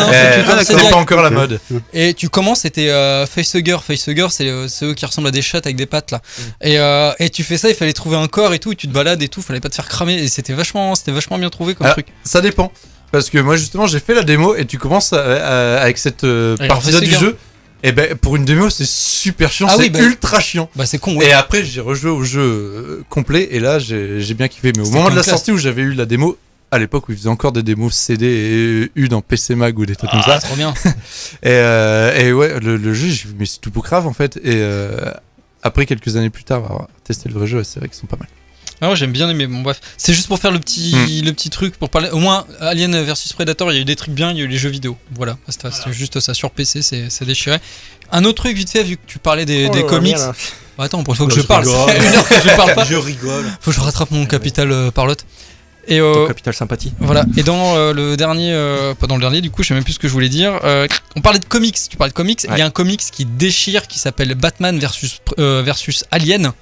B: c'est pas encore la mode.
A: Et tu commences, c'était Facehugger, c'est eux qui ressemblent à des chats avec des pattes là. Et tu fais ça, il fallait trouver un corps et tout, et tu te balades et tout, fallait pas te faire cramer, et c'était vachement bien trouvé comme truc.
B: Ça dépend, parce que moi justement j'ai fait la démo, et tu commences avec cette partie-là du jeu. Et pour une démo c'est super chiant, ultra chiant.
A: C'est con.
B: Et après j'ai rejoué au jeu complet et là j'ai bien kiffé. Mais au moment de la sortie où j'avais eu la démo, à l'époque où ils faisaient encore des démos CD et U dans PC Mag ou des trucs comme ça.
A: Trop bien.
B: et ouais, le jeu, j'ai vu mais c'est tout pour grave en fait. Et après quelques années plus tard, avoir testé le vrai jeu, c'est vrai qu'ils sont pas mal.
A: Ah, j'aime bien aimer, bon bref, c'est juste pour faire le petit truc, pour parler, au moins Alien versus Predator, il y a eu des trucs bien, il y a eu les jeux vidéo, voilà, c'était juste ça, sur PC c'est déchiré. Un autre truc vite fait, vu que tu parlais des comics, attends, il faut que je parle, ça fait 1 heure que je parle pas,
F: je rigole,
A: faut que je rattrape mon capital parlotte. Et
F: ton capital sympathie.
A: Voilà, et dans le dernier, pas dans le dernier du coup, je sais même plus ce que je voulais dire, on parlait de comics, tu parlais de comics, il y a un comics qui déchire, qui s'appelle Batman versus Alien.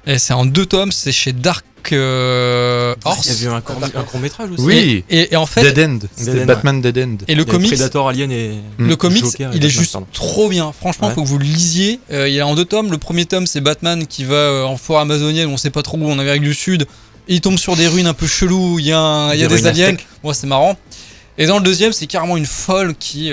A: Et c'est en 2 tomes, c'est chez Dark Horse.
F: Il y avait un court métrage aussi.
B: Oui.
A: Et en fait,
B: Dead End. C'était Batman Dead End.
A: Et le comics,
F: Predator, Alien et
A: le comics,
F: Joker,
A: il est juste trop bien. Franchement, faut que vous le lisiez. Il est en 2 tomes. Le premier tome, c'est Batman qui va en forêt amazonienne, on sait pas trop où, en Amérique du Sud. Et il tombe sur des ruines un peu cheloues. Il y a des aliens. Ouais, c'est marrant. Et dans le deuxième, c'est carrément une folle qui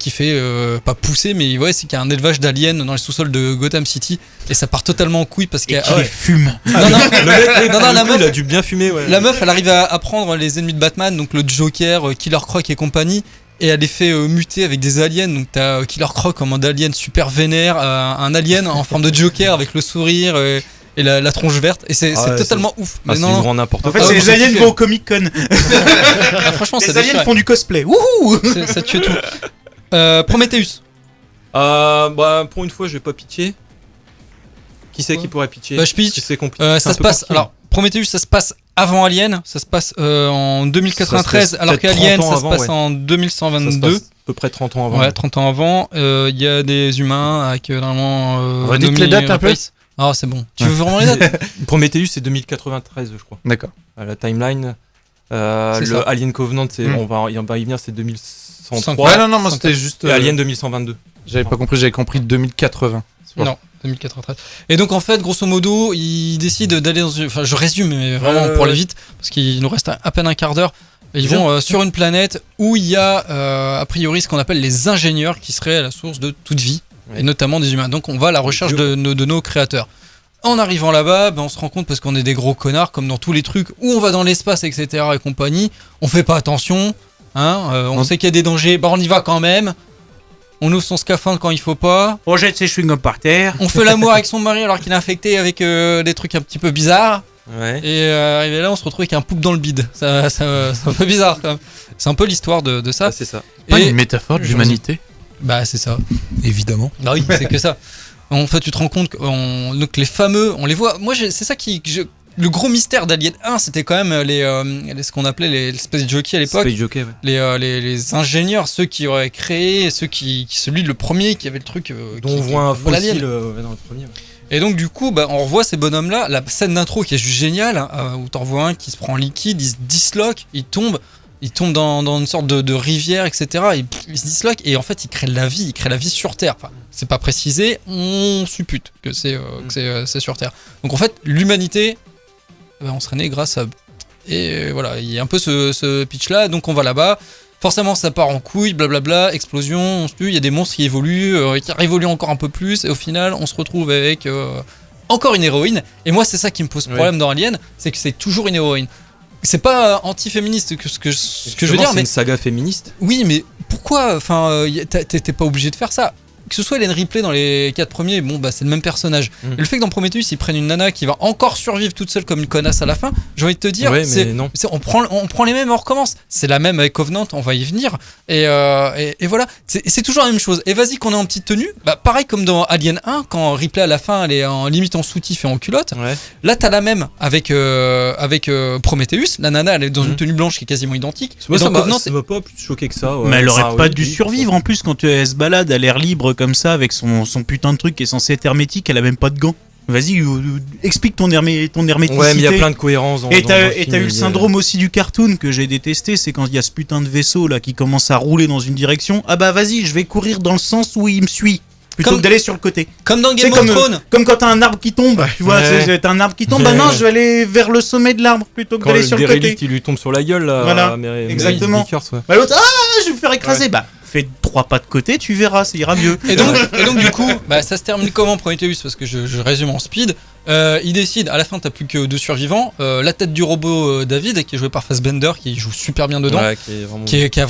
A: fait pas pousser, mais ouais, c'est qu'il y a un élevage d'aliens dans les sous-sols de Gotham City et ça part totalement en couille parce qu'il
G: les fume.
A: Non, la meuf,
F: il a dû bien fumer. Ouais.
A: La meuf, elle arrive à prendre les ennemis de Batman, donc le Joker, Killer Croc et compagnie, et elle les fait muter avec des aliens. Donc t'as Killer Croc comme un alien super vénère, un alien en forme de Joker avec le sourire. Et la tronche verte, et c'est totalement ouf.
F: C'est grand n'importe quoi.
G: En fait, c'est les aliens qui vont au Comic Con.
A: Franchement,
G: les aliens font du cosplay. Wouhou,
A: ça tue tout. Prometheus.
F: Pour une fois, je vais pas pitcher. Qui c'est qui pourrait pitcher?
A: Je pitch.
F: C'est compliqué.
A: Ça se passe. Alors, Prometheus, ça se passe avant Alien. Ça se passe en 2093, alors qu'Alien, ça se passe en 2122.
F: À peu près 30 ans avant.
A: Ouais, 30 ans avant. Il y a des humains avec normalement.
B: Redites les dates un peu.
A: Ah, c'est bon. Tu veux vraiment les dates?
F: Prometheus, c'est 2093, je crois.
B: D'accord.
F: La timeline. Le Alien Covenant, on va y venir, c'est 2103.
B: Ouais, non, moi c'était juste.
F: Alien 2122.
B: J'avais pas compris, j'avais compris 2080.
A: Non, 2093. Et donc en fait, grosso modo, ils décident d'aller dans une... Enfin, je résume, mais vraiment pour aller vite, parce qu'il nous reste à peine un quart d'heure. Et ils vont sur une planète où il y a a priori ce qu'on appelle les ingénieurs qui seraient à la source de toute vie. Et notamment des humains. Donc on va à la recherche de nos créateurs. En arrivant là-bas, on se rend compte parce qu'on est des gros connards, comme dans tous les trucs où on va dans l'espace, etc. et compagnie. On fait pas attention, on sait qu'il y a des dangers, on y va quand même. On ouvre son scaphandre quand il faut pas.
G: On jette ses chewing-gums par terre.
A: On fait l'amour avec son mari alors qu'il est infecté avec des trucs un petit peu bizarres.
F: Ouais.
A: Et arrivé là, on se retrouve avec un poupe dans le bide. C'est un peu bizarre quand même. C'est un peu l'histoire de ça.
F: Ah, c'est ça.
B: Pas
A: Et
B: une métaphore de l'humanité.
A: bah c'est ça.
E: Évidemment.
A: Bah oui, c'est que ça. En fait, tu te rends compte que donc les fameux, on les voit. Moi, c'est ça le gros mystère d'Alien 1, c'était quand même ce qu'on appelait les Space Jockeys à l'époque.
F: Space Jockey, ouais.
A: Les ingénieurs, ceux qui auraient créé, celui le premier qui avait le truc.
F: Dont on voit un
A: l'alien.
F: fossile dans le premier. Ouais.
A: Et donc du coup, on revoit ces bonhommes-là. La scène d'intro qui est juste géniale, où t'en vois un qui se prend en liquide, il se disloque, il tombe dans une sorte de rivière, etc. Il se disloque et en fait il crée la vie sur Terre. Enfin, c'est pas précisé, on suppute que c'est sur Terre. Donc en fait, l'humanité, on serait né grâce à... Et voilà, il y a un peu ce pitch-là, donc on va là-bas. Forcément, ça part en couille, blablabla, explosion, on se tue, il y a des monstres qui évoluent encore un peu plus, et au final, on se retrouve avec encore une héroïne. Et moi, c'est ça qui me pose problème dans Alien, c'est que c'est toujours une héroïne. C'est pas anti-féministe ce que je veux dire,
F: c'est
A: mais
F: une saga féministe.
A: oui, mais pourquoi? Enfin, t'es pas obligé de faire ça. Que ce soit Ellen Ripley dans les 4 premiers, c'est le même personnage. Et le fait que dans Prometheus, ils prennent une nana qui va encore survivre toute seule comme une connasse à la fin, j'ai envie de te dire,
F: non.
A: on prend les mêmes et on recommence. C'est la même avec Covenant, on va y venir. Et voilà, c'est toujours la même chose. Et vas-y qu'on est en petite tenue, pareil comme dans Alien 1, quand Ripley à la fin, elle est en limite en soutif et en culotte.
F: Ouais.
A: Là, t'as la même avec Prometheus. La nana, elle est dans une tenue blanche qui est quasiment identique.
F: Moi,
A: Et dans Covenant,
F: ça m'a pas plus choqué que ça. Ouais.
G: Mais elle aurait
F: Enfin,
G: pas
F: oui,
G: dû
F: oui,
G: survivre en plus quand elle se balade à l'air libre comme ça avec son putain de truc qui est censé être hermétique, elle a même pas de gants. Vas-y, explique ton herméticité.
F: Ouais, mais il y a plein de cohérences dans
G: Et
F: dans
G: t'as
F: le film,
G: eu le
F: il y a-
G: syndrome aussi du cartoon que j'ai détesté, c'est quand il y a ce putain de vaisseau là qui commence à rouler dans une direction. Ah bah vas-y, je vais courir dans le sens où il me suit. Plutôt
A: Comme-
G: que d'aller sur le côté.
A: comme dans
G: C'est
A: Game of Thrones.
G: comme quand t'as un arbre qui tombe, tu vois,
F: Ouais.
G: t'as un arbre qui tombe,
F: Ouais.
G: non, je vais aller vers le sommet de l'arbre plutôt que
F: Quand
G: d'aller
F: le
G: sur le côté.
F: dérélite, il lui tombe sur la gueule là.
G: Voilà, exactement.
F: Vickers, ouais.
G: Bah l'autre, je vais me faire écraser. Bah, fais 3 pas de côté, tu verras, ça ira mieux.
A: Et donc du coup, ça se termine comment Prometheus? Parce que je résume en speed. Il décide, à la fin t'as plus que 2 survivants. La tête du robot David, qui est joué par Fassbender, qui joue super bien dedans.
F: Ouais, qui est vraiment.
A: Qui est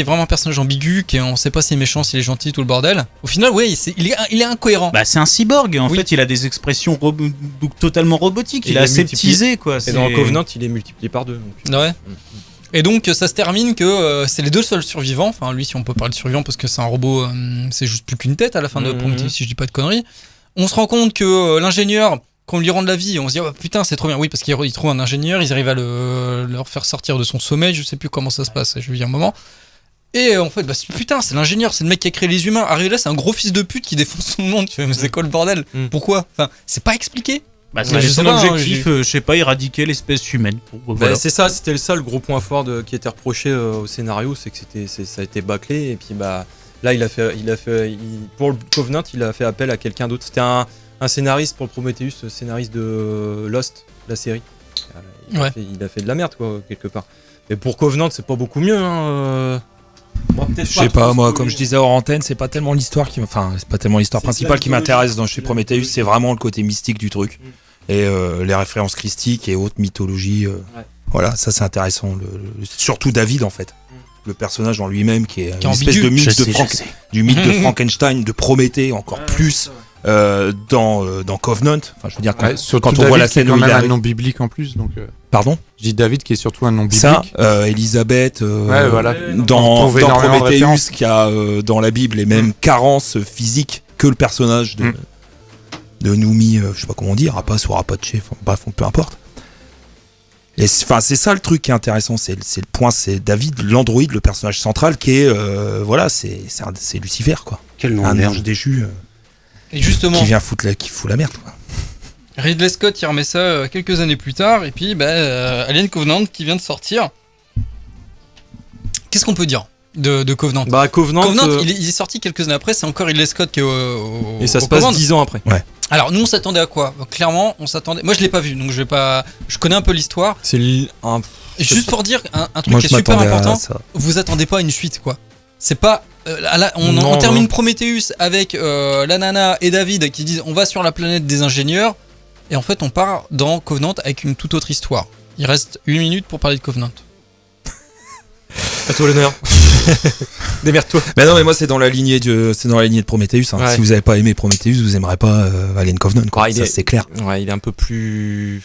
A: vraiment un personnage ambigu, on sait pas s'il est méchant, s'il est gentil, tout le bordel. Au final, oui, il est incohérent.
G: Bah c'est un cyborg, en
A: Oui.
G: fait il a des expressions totalement robotiques,
F: Et
G: il
F: il
G: est
F: est
G: aseptisé quoi.
F: Et dans le Covenant, il est multiplié par 2.
A: Ouais. Et donc ça se termine que c'est les 2 seuls survivants. Enfin lui, si on peut parler de survivant, parce que c'est un robot, c'est juste plus qu'une tête à la fin de Prometheus, si je dis pas de conneries. On se rend compte que l'ingénieur, qu'on lui rende la vie, on se dit putain c'est trop bien. Oui, parce qu'il trouve un ingénieur, ils arrivent à leur faire sortir de son sommeil. Je sais plus comment ça se passe, je vais dire un moment. Et en fait, putain, c'est l'ingénieur, c'est le mec qui a créé les humains. Arrivé là, c'est un gros fils de pute qui défonce tout le monde. Tu fais, mais c'est quoi le bordel? Pourquoi? Enfin, c'est pas expliqué.
G: Bah,
A: Ouais,
G: c'est
A: je
G: son
A: sais pas,
G: objectif, je sais pas, éradiquer l'espèce humaine. Voilà.
F: C'est ça, c'était ça le gros point fort qui était reproché au scénario, c'est que ça a été bâclé. Et puis là, pour le Covenant, il a fait appel à quelqu'un d'autre. C'était un scénariste pour le Prometheus, scénariste de Lost, la série. Il a fait de la merde, quoi, quelque part. Mais pour Covenant, c'est pas beaucoup mieux.
E: Je sais pas, moi, comme je disais hors antenne, c'est pas tellement l'histoire c'est pas tellement l'histoire principale qui m'intéresse chez Prometheus, c'est vraiment le côté mystique du truc. Et les références christiques et autres mythologies. Voilà, ça c'est intéressant. Surtout David, en fait. Le personnage en lui-même qui est une espèce de mythe du mythe de Frankenstein, de Prométhée, encore plus dans Covenant. Enfin, je veux dire,
B: Surtout
E: quand on
B: David
E: voit la
B: qui est
E: scène
B: quand
E: où il
B: même un
E: arrive.
B: nom biblique en plus. Donc,
E: Pardon?
B: je dis David qui est surtout un nom biblique.
E: Ça, Elisabeth,
B: Ouais, voilà. On
E: dans
B: trouve énormément de
E: Prometheus,
B: références.
E: qui a dans la Bible les mêmes carences physiques que le personnage de Noomi, je sais pas comment dire, Rapace ou Rapace, bref, peu importe. Et c'est ça le truc qui est intéressant, c'est le point, c'est David, l'androïde, le personnage central, qui est, c'est Lucifer, quoi.
C: Quel nom
E: Un
C: de merde.
E: ange déchu
A: Et justement,
E: qui vient qui fout la merde, quoi.
A: Ridley Scott il remet ça quelques années plus tard, et puis Alien Covenant qui vient de sortir. Qu'est-ce qu'on peut dire de Covenant?
F: Bah, Covenant,
A: Il est sorti quelques années après, c'est encore Ridley Scott qui est au
F: et ça se
A: aux
F: passe
A: commandes.
F: 10 ans après.
A: Alors nous on s'attendait à quoi? Clairement on s'attendait. Moi je l'ai pas vu donc je connais un peu l'histoire.
F: C'est un.
A: Et juste pour dire un truc
E: Moi,
A: qui est
E: je
A: super
E: m'attendais à
A: important,
E: ça.
A: vous attendez pas à une suite quoi. C'est pas on
F: Non,
A: termine
F: non.
A: Prometheus avec la nana et David qui disent on va sur la planète des ingénieurs. et en fait on part dans Covenant avec une toute autre histoire. Il reste 8 minutes pour parler de Covenant.
F: À toi l'honneur. Démerde-toi.
E: Mais non, mais moi c'est dans la lignée de Prometheus. Hein.
F: Ouais.
E: Si vous avez pas aimé Prometheus, vous aimerez pas Alien Covenant. Quoi.
F: Ouais,
E: Ça, c'est clair.
F: Ouais, il est un peu plus.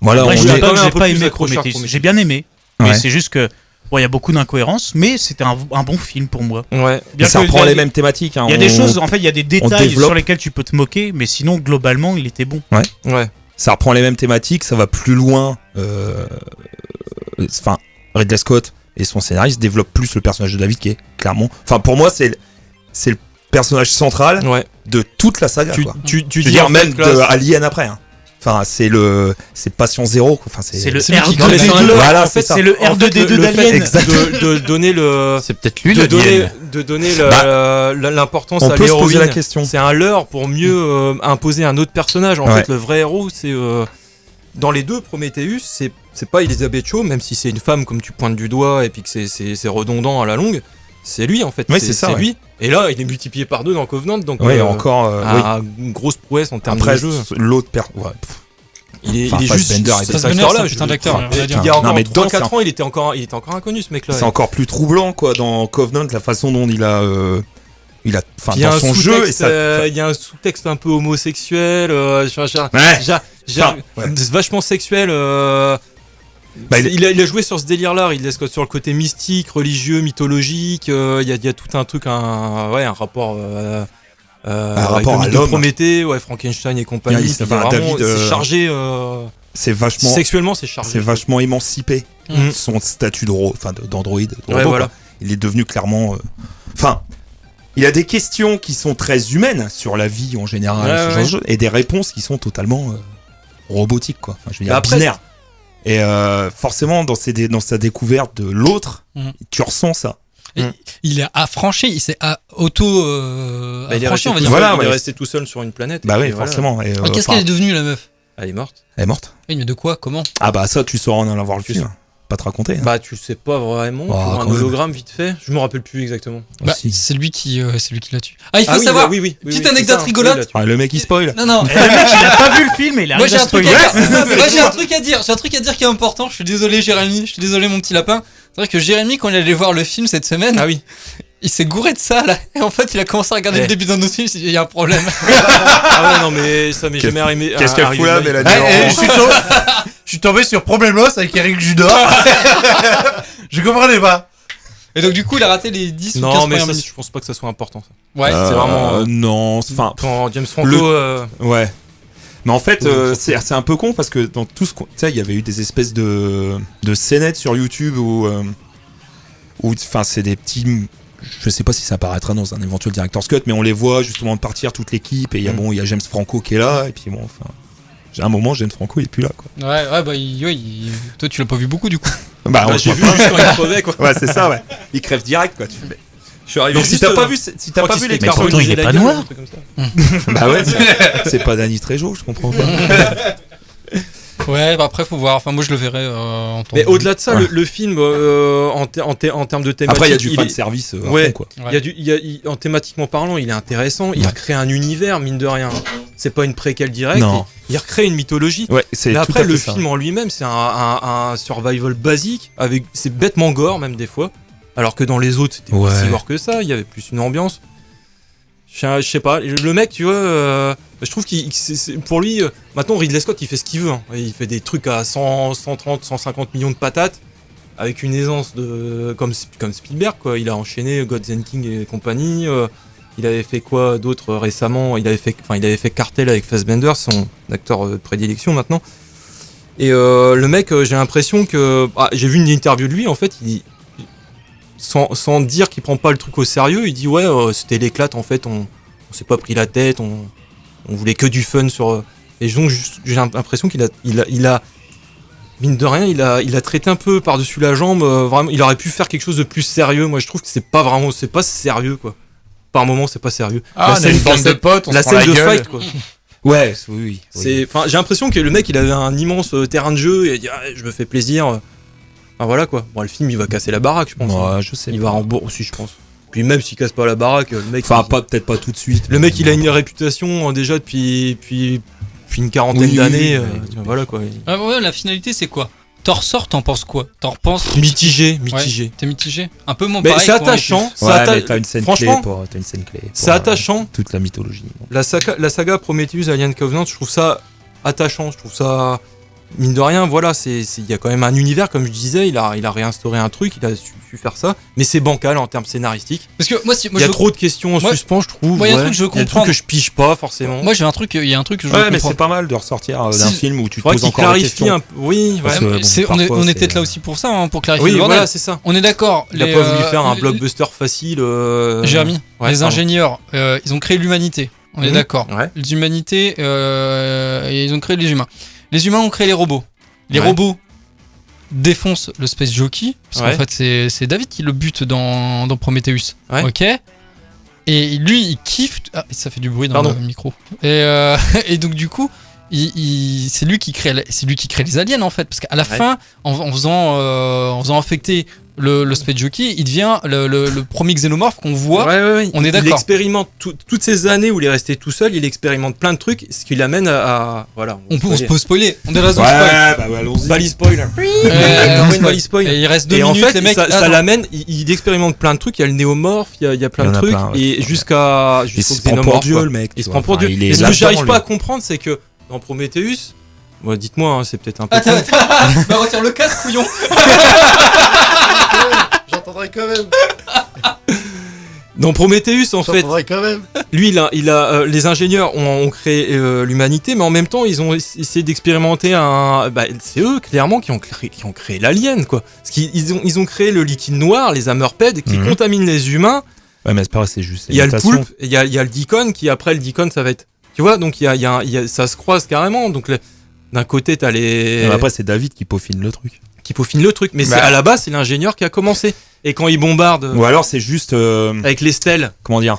E: Voilà,
G: Après,
E: on
G: je
E: est...
G: dis pas que
F: un
G: j'ai
F: peu
G: pas
F: plus
G: aimé
F: accrocheur
G: Prometheus.
F: Prometheus.
G: J'ai bien aimé, mais
E: Ouais.
G: c'est juste que il y a beaucoup d'incohérences, mais c'était un bon film pour moi.
F: Ouais.
G: Bien
E: ça
G: que
E: reprend
G: il y a
E: les
G: des-
E: mêmes thématiques. Hein.
G: Il y a des choses, en fait, il y a des détails
E: développe.
G: sur lesquels tu peux te moquer, mais sinon globalement, il était bon.
F: Ouais.
E: Ça reprend les mêmes thématiques, ça va plus loin. Enfin, Ridley Scott et son scénariste développent plus le personnage de David Kay, clairement. Enfin, pour moi, c'est le personnage central
F: Ouais.
E: de toute la saga.
F: Tu
E: Quoi.
F: tu
E: Je veux
F: dis
E: dire,
F: en
E: même
F: fait, là,
E: de Alien après. Hein. Enfin, c'est Patient Zéro. Quoi. Enfin,
G: C'est le
A: c'est lui qui
G: R2D2.
A: crée les
F: un leurre.
E: Voilà,
F: En
E: c'est
F: fait,
E: ça.
G: C'est le
F: En fait,
G: R2D2
F: le fait
G: d'Alien.
F: de donner le.
H: C'est peut-être lui
F: De
H: l'alien.
F: donner
E: Bah,
F: l'importance
E: on
F: à
E: peut se poser la
F: l'héroïne.
E: question.
F: C'est un leurre pour mieux imposer un autre personnage. En
E: Ouais.
F: fait, le vrai héros, c'est dans les deux Prometheus, c'est pas Elizabeth Shaw, même si c'est une femme comme tu pointes du doigt et puis que c'est redondant à la longue. C'est lui en fait.
E: Ouais, c'est ça, ouais.
F: lui. Et là, il est multiplié par 2 dans Covenant, donc
E: Ouais, encore. Oui.
F: une grosse prouesse en termes
E: Après,
F: de jeu.
E: l'autre ouais.
F: Il est
E: Enfin,
F: juste
E: Fassbender,
F: cet
A: Fassbender,
F: acteur-là.
A: c'est un putain d'acteur,
F: enfin,
A: rien à dire.
F: il y a
E: Non,
F: encore
E: mais dedans,
F: 3-4 ans, il était encore inconnu ce mec-là.
E: C'est encore plus troublant quoi dans Covenant, la façon dont il a enfin
F: Il y a
E: dans
F: un
E: son jeu et
F: sous-texte,
E: ça.
F: il y a un sous-texte un peu homosexuel,
E: Ouais. Enfin,
F: vachement sexuel.
E: Bah,
F: il a joué sur ce délire-là, il laisse sur le côté mystique, religieux, mythologique. Il y a tout un truc, un rapport.
E: rapport
F: avec le
E: à
F: mythe de
E: l'homme.
F: Prométhée, ouais, Frankenstein et compagnie.
E: Il y a-
F: c'est
E: enfin,
F: vraiment-
E: David,
F: c'est chargé.
E: c'est vachement
F: Sexuellement, c'est chargé.
E: c'est vachement émancipé
F: Mhm.
E: son statut d'androïde. de
F: Ouais,
E: robot,
F: voilà.
E: quoi. Il est devenu clairement enfin il a des questions qui sont très humaines sur la vie en général
F: Ouais,
E: ce genre
F: ouais.
E: de choses, et des réponses qui sont totalement robotiques quoi. Enfin, je veux dire
F: Après,
E: binaires. Et forcément dans sa découverte de l'autre,
A: Mhm.
E: tu ressens ça.
A: Il a affranchi, il s'est
F: Il est
A: affranchi,
F: resté
A: on va
F: tout
A: dire.
E: Voilà,
F: seul, il est
E: ouais.
F: resté tout seul sur une planète.
E: Bah
F: et
E: oui,
F: puis voilà.
E: forcément. Et,
A: Ah, qu'est-ce qu'elle est devenue la meuf?
F: Elle est morte.
E: elle est morte.
A: Oui, mais de quoi? Comment?
E: Ah bah ça tu sauras en allant voir le
F: Tu
E: film. Pas te raconter. Hein.
F: Bah, tu le sais pas vraiment.
E: Oh,
F: Pour un
E: quand même.
F: hologramme vite fait. Je me rappelle plus exactement.
A: Bah,
E: Aussi.
A: c'est lui qui la tue. Ah, il faut
F: Ah oui,
A: savoir.
F: bah, oui,
A: petite
F: c'est
A: anecdote
F: ça.
A: rigolote.
F: Oui, là, tu-
E: Ah, le mec il spoil.
A: Non, non.
G: Le mec, il a pas vu le film et il a
A: Moi j'ai un truc à
G: spoiler.
A: dire. C'est ça, moi, j'ai un truc à dire. J'ai un truc à dire qui est important. Je suis désolé Jérémy. Je suis désolé mon petit lapin. C'est vrai que Jérémy quand il allait voir le film cette semaine,
F: Ah oui.
A: il s'est gouré de ça là. Et en fait il a commencé à regarder
F: Eh.
A: le début d'un autre film. Il s'est dit, il y a un problème.
F: Ah ouais, non, mais ça m'est
E: Qu'est-ce-
F: jamais arrivé.
E: Qu'est-ce qu'elle
F: arrivé
E: fout là,
F: de ma vie.
E: Mélanie Laurent
H: Je suis tombé sur Problemos avec Eric Judor. Je comprenais pas.
A: Et donc du coup il a raté les 10 ou 15
F: Non, mais
A: premières
F: ça,
A: minutes.
F: je pense pas que ça soit important. Ça.
A: Ouais.
F: c'est vraiment,
E: non, enfin
F: Quand James Franco.
E: ouais. Mais en fait,
F: Oui,
E: c'est un peu con parce que dans tout ce qu'on, tu sais, il y avait eu des espèces de scénettes sur YouTube où enfin c'est des petits, je sais pas si ça apparaîtra dans un éventuel director's cut, mais on les voit justement partir toute l'équipe et il y a James Franco qui est là et puis bon, enfin, j'ai un moment James Franco il est plus là quoi.
A: Ouais, bah toi tu l'as pas vu beaucoup du coup.
E: Bah, on
F: j'ai
E: se
F: vu
E: voit pas.
F: juste quand il crevait, quoi.
E: Ouais, c'est ça, ouais. Il crève direct quoi. Tu fais, mais-
F: Je suis arrivé
E: Donc si
F: juste,
E: t'as pas vu, si t'as pas vu les
G: Mais pourtant, il est pas noir.
E: bah ouais, c'est pas Danny Trejo, je comprends pas.
A: Ouais, bah après faut voir. Enfin moi je le verrai en temps.
F: Mais au-delà de ça,
E: Ouais.
F: le film en termes de thématique.
E: Après il y a du
F: il
E: fan
F: est-
E: service à
F: Ouais.
E: fond quoi.
A: Ouais.
F: En thématiquement parlant, il est intéressant. Il recrée un univers, mine de rien. C'est pas une préquelle directe.
E: Non.
F: Il recrée une mythologie.
E: Ouais, c'est
F: Mais
E: tout
F: après,
E: à fait
F: le
E: ça.
F: film en lui-même, c'est un survival basique. C'est bêtement gore, même des fois. Alors que dans les autres, c'était
E: Ouais.
F: pas si gore que ça. Il y avait plus une ambiance. Je sais pas. Le mec, tu vois, je trouve pour lui, maintenant, Ridley Scott, il fait ce qu'il veut. Hein. Il fait des trucs à 100, 130, 150 millions de patates. Avec une aisance comme Spielberg, quoi. Il a enchaîné Gods and King et compagnie. Il avait fait quoi d'autre récemment? Il avait fait Cartel avec Fassbender, son acteur de prédilection maintenant. Et le mec, j'ai l'impression que... j'ai vu une interview de lui, en fait, sans dire qu'il prend pas le truc au sérieux, il dit ouais, c'était l'éclate, en fait, on s'est pas pris la tête, on voulait que du fun sur... Et donc, j'ai l'impression qu'il a mine de rien, il a traité un peu par-dessus la jambe, vraiment, il aurait pu faire quelque chose de plus sérieux. Moi, je trouve que c'est pas sérieux, quoi. Par moment, c'est pas sérieux.
H: Ah, on est une bande de potes, on
F: la
H: se prend
F: scène
H: la
F: de
H: gueule.
F: fight, quoi.
E: Ouais, oui.
F: J'ai l'impression que le mec, il avait un immense terrain de jeu et il a dit, ah, je me fais plaisir. Enfin, voilà, quoi. Bon, le film, il va casser la baraque, je pense.
E: Ouais, je sais.
F: Il va rembourser aussi, je pense. Puis même s'il casse pas la baraque, le mec...
E: Enfin, peut-être pas tout de suite.
F: Le mec, il a une réputation déjà depuis depuis une quarantaine d'années. Voilà quoi.
A: Ah ouais, la finalité c'est quoi? T'en ressors, t'en penses quoi? T'en repenses?
F: Mitigé.
A: Ouais, t'es mitigé? Un peu mon
F: Mais
A: pareil.
F: c'est attachant.
E: Mais t'as une scène clé
F: Franchement,
E: pour
F: c'est attachant.
E: toute la mythologie.
F: La saga Prometheus Alien Covenant, je trouve ça attachant. Je trouve ça mine de rien. Voilà, il y a quand même un univers, comme je disais. Il a réinstauré un truc. Il a su faire ça. Mais c'est bancal en termes scénaristiques.
A: Parce que moi
F: il y a trop de questions en suspens, je trouve.
A: Moi, il y a un truc que je veux
F: Il y a des trucs
A: comprendre.
F: que je pige pas forcément.
A: Moi, il y a un truc que je veux
E: Ouais, mais
A: comprendre.
E: c'est pas mal de ressortir d'un film où tu te
F: Faudrait
E: poses
F: qu'il
E: encore des
F: clarifie
E: questions.
F: un peu. Oui,
E: Parce
F: ouais.
E: que, bon,
A: On est
E: parfois,
A: peut-être là aussi pour ça, pour clarifier
F: Oui,
A: le bordel.
F: voilà, c'est ça.
A: On est d'accord.
F: Il a pas voulu faire un blockbuster facile.
A: Jérémy,
F: Ouais,
A: les
F: pardon.
A: ingénieurs, ils ont créé l'humanité. On est d'accord.
F: Ouais.
A: Les humanités, ils ont créé les humains. Les humains ont créé les robots. Les robots défoncent le Space Jockey, parce qu'en fait c'est David qui le bute dans Prometheus.
F: Ouais.
A: Ok. Et lui, il kiffe. Ah, ça fait du bruit dans
F: Pardon.
A: le micro. Et donc du coup, c'est lui qui crée les aliens en fait, parce qu'à la fin, en faisant affecter le Space Jockey, il devient le premier xénomorphe qu'on voit.
F: Ouais.
A: On est
F: Il
A: d'accord.
F: expérimente toutes ces années où il est resté tout seul, il expérimente plein de trucs, ce qui l'amène à voilà.
A: On peut spoiler. On a raison.
E: allons-y.
F: Bali spoiler. Bali spoiler.
A: Et il reste 2
F: Et en
A: minutes,
F: fait,
A: les mecs.
F: ça
A: attends.
F: l'amène, il expérimente plein de trucs, il y a le néomorphe, il y a plein
E: Il y
F: de
E: en a
F: trucs,
E: plein, ouais.
F: et jusqu'au
E: Il se prend pour
F: xénomorphe.
E: Dieu,
F: quoi.
E: le mec.
F: Il se prend pour Dieu.
E: Il est
F: Et ce que
E: là-dedans,
F: j'arrive pas à
E: lui.
F: comprendre, c'est que dans Prometheus, moi, dites-moi, hein, c'est peut-être un peu.
A: Attends,
F: con.
A: bah retire le casque, couillon.
H: J'entendrai quand même.
F: Dans Prometheus, en fait,
H: J'entendrai quand même.
F: lui, les ingénieurs ont créé l'humanité, mais en même temps, ils ont essayé d'expérimenter c'est eux, clairement, qui ont créé l'alien, quoi. Parce qu'ils ont créé le liquide noir, les hammerpeds, qui contaminent les humains.
E: Ouais, mais c'est pas vrai, c'est juste.
F: Il y a le poulpe, il y a le Deacon, qui après, le Deacon, ça va être. Tu vois, donc ça se croise carrément. Donc d'un côté, t'as les.
E: Après, c'est David qui peaufine le truc.
F: Qui peaufinent le truc, mais
E: Bah.
F: à la base, c'est l'ingénieur qui a commencé. Et quand il bombarde
E: Ou alors, c'est juste.
F: avec les stèles.
E: Comment dire?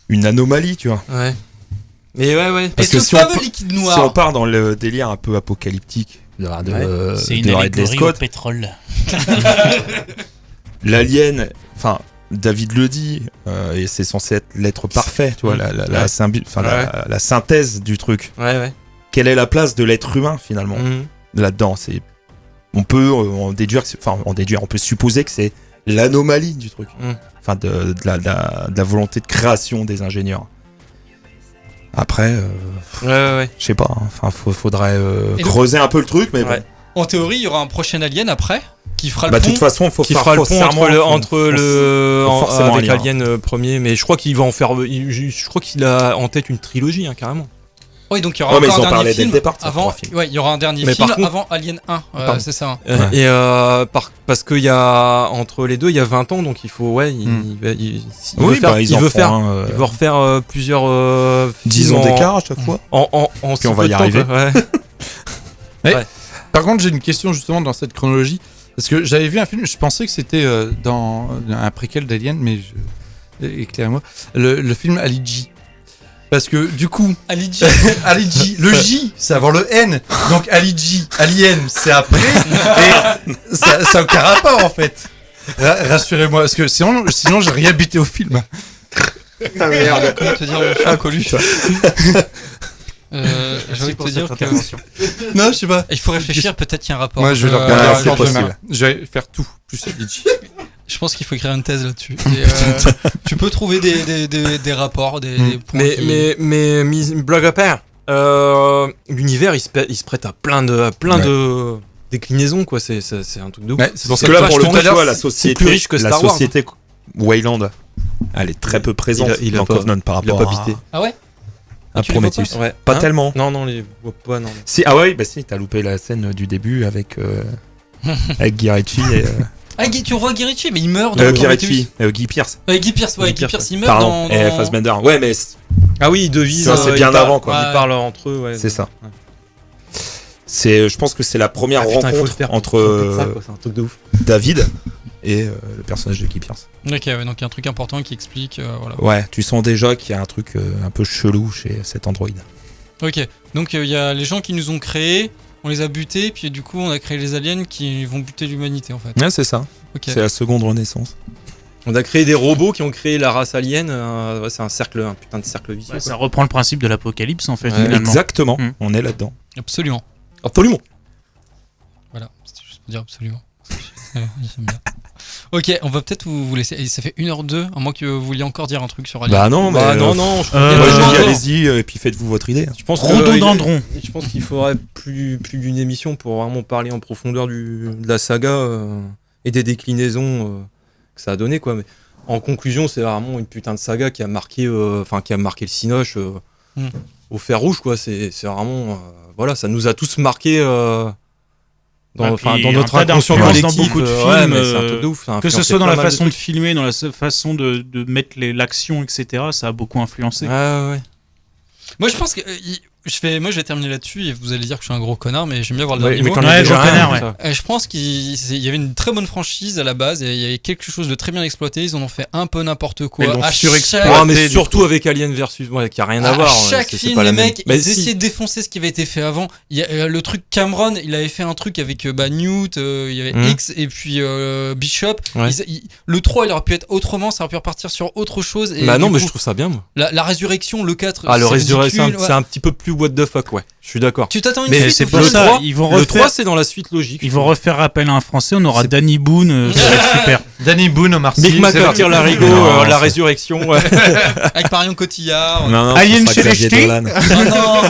E: Une anomalie, tu vois.
F: Ouais. Mais ouais.
E: Parce
A: Et
E: que
A: ce
E: si on,
A: fameux liquide noir.
E: si on part dans le délire un peu apocalyptique
I: C'est une
E: de Ridley
I: allégorie au
E: Scott,
I: pétrole.
E: l'alien, enfin, David le dit, et c'est censé être l'être parfait, tu vois, la synthèse du truc.
F: Ouais.
E: Quelle est la place de l'être humain finalement là-dedans? On peut en déduire, on peut supposer que c'est l'anomalie du truc, enfin de la volonté de création des ingénieurs. Après,
F: Ouais.
E: je sais pas, hein, enfin faudrait
A: Et donc-
E: creuser un peu le truc, mais
F: Ouais.
E: bon.
A: En théorie, il y aura un prochain alien après qui fera
E: Bah
A: le
E: de
A: pont.
E: toute façon, faut
F: Qui
E: faire
F: fera le pont
E: forcément
F: avec
E: un lien.
F: Alien premier, mais je crois qu'il va en faire. Je crois qu'il a en tête une trilogie, hein, carrément.
A: Oui, donc il y aura
E: Ouais, mais
A: encore
E: ils
A: un
E: en
A: dernier
E: parlaient dès
A: film
E: le départ, ça,
A: avant.
E: 3 films.
A: Ouais, il y aura un dernier
F: Mais
A: film
F: par contre-
A: avant Alien 1.
F: Pardon.
A: C'est ça.
F: Et parce qu'il y a entre les deux, il y a 20 ans, donc il faut il
E: Oui, bah, ils en
F: veut
E: font
F: faire.
E: un,
F: Il veut refaire plusieurs
E: 10
F: films
E: ans d'écart à chaque fois.
F: En
E: Puis on va y arriver.
B: Par contre, j'ai une question justement dans cette chronologie. Parce que j'avais vu un film, je pensais que c'était dans un préquel d'Alien, mais éclairez-moi. Le film Ali G. Parce que du coup,
A: Ali G.
B: Ali G, le J, c'est avant le N. Donc Ali G, Alien, c'est après. Et ça n'a aucun rapport en fait. Rassurez-moi, parce que sinon j'ai rien bité au film.
F: Ah merde.
A: Comment te dire, mon cher Coluche j'ai envie de te dire que...
B: Non, je sais pas.
A: Il faut réfléchir, peut-être qu'il y a un rapport.
B: Moi, je vais leur
E: Ouais,
B: regarder
E: c'est
B: encore demain.
E: possible.
B: Je vais faire tout, plus Ali G.
A: Je pense qu'il faut écrire une thèse là-dessus. Et, tu peux trouver des rapports, des points.
F: Mais blague à part, l'univers il se prête à plein de déclinaisons, quoi. C'est un truc de ouf.
B: Ouais,
F: C'est pour
E: Parce que là, pour le coup,
F: tout à
E: tu
F: l'heure,
E: vois, la
F: c'est
E: société,
F: plus riche que
E: la
F: Star Wars.
E: société Wayland, elle est très peu présente
F: il a
E: dans
F: pas-
E: Covenant par
F: Il a
E: rapport
F: pas pité.
A: Ah ouais
E: à
A: Tu les vois
E: Prometheus.
F: Ouais.
E: Pas
F: Hein
E: tellement.
F: Non, les vois pas, non.
E: Si, ah ouais, bah si, t'as loupé la scène du début avec Guy Ritchie et
A: Ah, tu revois Guy Ritchie, mais il meurt dans
E: Guy
A: Prometheus.
E: Ritchie, Guy Pierce.
A: Guy Pierce, il meurt
E: Pardon,
A: dans...
E: et Fassbender. Ouais, mais
F: Ah oui, ils devisent.
E: Tu vois, c'est bien avant, quoi.
F: Ils parlent entre eux, ouais.
E: c'est ça.
F: Ouais.
E: Je pense que c'est la première
F: Ah, putain, il faut le
E: rencontre
F: faire.
E: entre
F: Faut faire ça, quoi, c'est un truc de ouf.
E: David et le personnage de Guy Pierce.
A: Ok, ouais, donc il y a un truc important qui explique, voilà.
E: Ouais, tu sens déjà qu'il y a un truc un peu chelou chez cet androïde.
A: Ok, donc il y a les gens qui nous ont créés, on les a butés, puis du coup on a créé les aliens qui vont buter l'humanité en fait.
E: Ouais, c'est ça.
A: Ok.
E: C'est la seconde renaissance.
F: On a créé des robots qui ont créé la race alien. Ouais, c'est un putain de cercle vicieux.
G: Ouais, ça reprend le principe de l'apocalypse en fait.
F: Ouais,
G: finalement.
E: Exactement,
G: Mm.
E: on est là-dedans.
A: Absolument.
F: Absolument.
A: Voilà, c'était juste pour dire absolument. J'aime bien. Ok, on va peut-être vous laisser. Et ça fait 1h02, à moins que vous vouliez encore dire un truc sur Alien.
E: Bah non, mais
F: non.
E: moi je
A: non,
E: dis
A: non.
E: allez-y et puis faites-vous votre idée.
F: Je pense
G: Rhododendron.
F: Je pense qu'il faudrait plus d'une émission pour vraiment parler en profondeur de la saga et des déclinaisons que ça a donné, quoi. Mais en conclusion, c'est vraiment une putain de saga qui a marqué, le cinoche au fer rouge, quoi. C'est vraiment, voilà, ça nous a tous marqué dans notre inconscient collectif.
G: Dans beaucoup de films,
F: ouais, mais c'est un truc de ouf.
G: Que ce soit dans la façon de filmer, dans la façon de mettre l'action, etc. Ça a beaucoup influencé.
F: Ouais.
A: Moi, je pense que. Moi, je vais terminer là-dessus et vous allez dire que je suis un gros connard, mais j'aime bien voir le dernier
F: mais
A: mot.
F: t'en as
G: Ouais,
F: déjà
G: gros
F: un,
G: connard, ouais.
F: ça.
A: Je pense qu'il y avait une très bonne franchise à la base et il y avait quelque chose de très bien exploité. Ils en ont fait un peu n'importe quoi.
B: Ils l'ont
A: À
B: surexploité.
A: chaque-
F: Ouais, mais surtout avec Alien versus, qui a rien à voir.
A: chaque
F: c'est
A: film,
F: pas la
A: les
F: même.
A: mecs,
F: Bah,
A: ils
F: si.
A: essayaient de défoncer ce qui avait été fait avant. Il y a le truc Cameron, il avait fait un truc avec Newt, il y avait X et puis Bishop.
F: Ouais.
A: Le 3, il aurait pu être autrement, ça aurait pu repartir sur autre chose. Et
F: Bah non,
A: du
F: mais
A: coup,
F: je trouve ça bien, moi.
A: la résurrection, le 4,
F: Ah, le
A: c'est
F: résurrection,
A: ridicule,
F: c'est
A: ouais.
F: un petit peu plus what the fuck, ouais. Je suis d'accord.
A: Tu t'attends une
F: Mais
A: suite
G: c'est
A: au
G: pour
A: final
G: ça,
F: 3,
G: ils vont
F: le
G: refaire-
F: 3, c'est dans la suite logique.
G: Ils vont refaire appel à un français, on aura Danny Boone, ça va être super.
B: Danny Boone, Omar Sy.
F: Mick
B: c'est
F: McIntyre,
B: parti.
F: Larigot,
E: Non,
F: la
E: c'est-
F: résurrection. Ouais.
A: Avec Marion Cotillard.
E: Non,
G: Alien
E: ce sera Xavier
G: Celesti.
E: Dolan.
A: Oh non.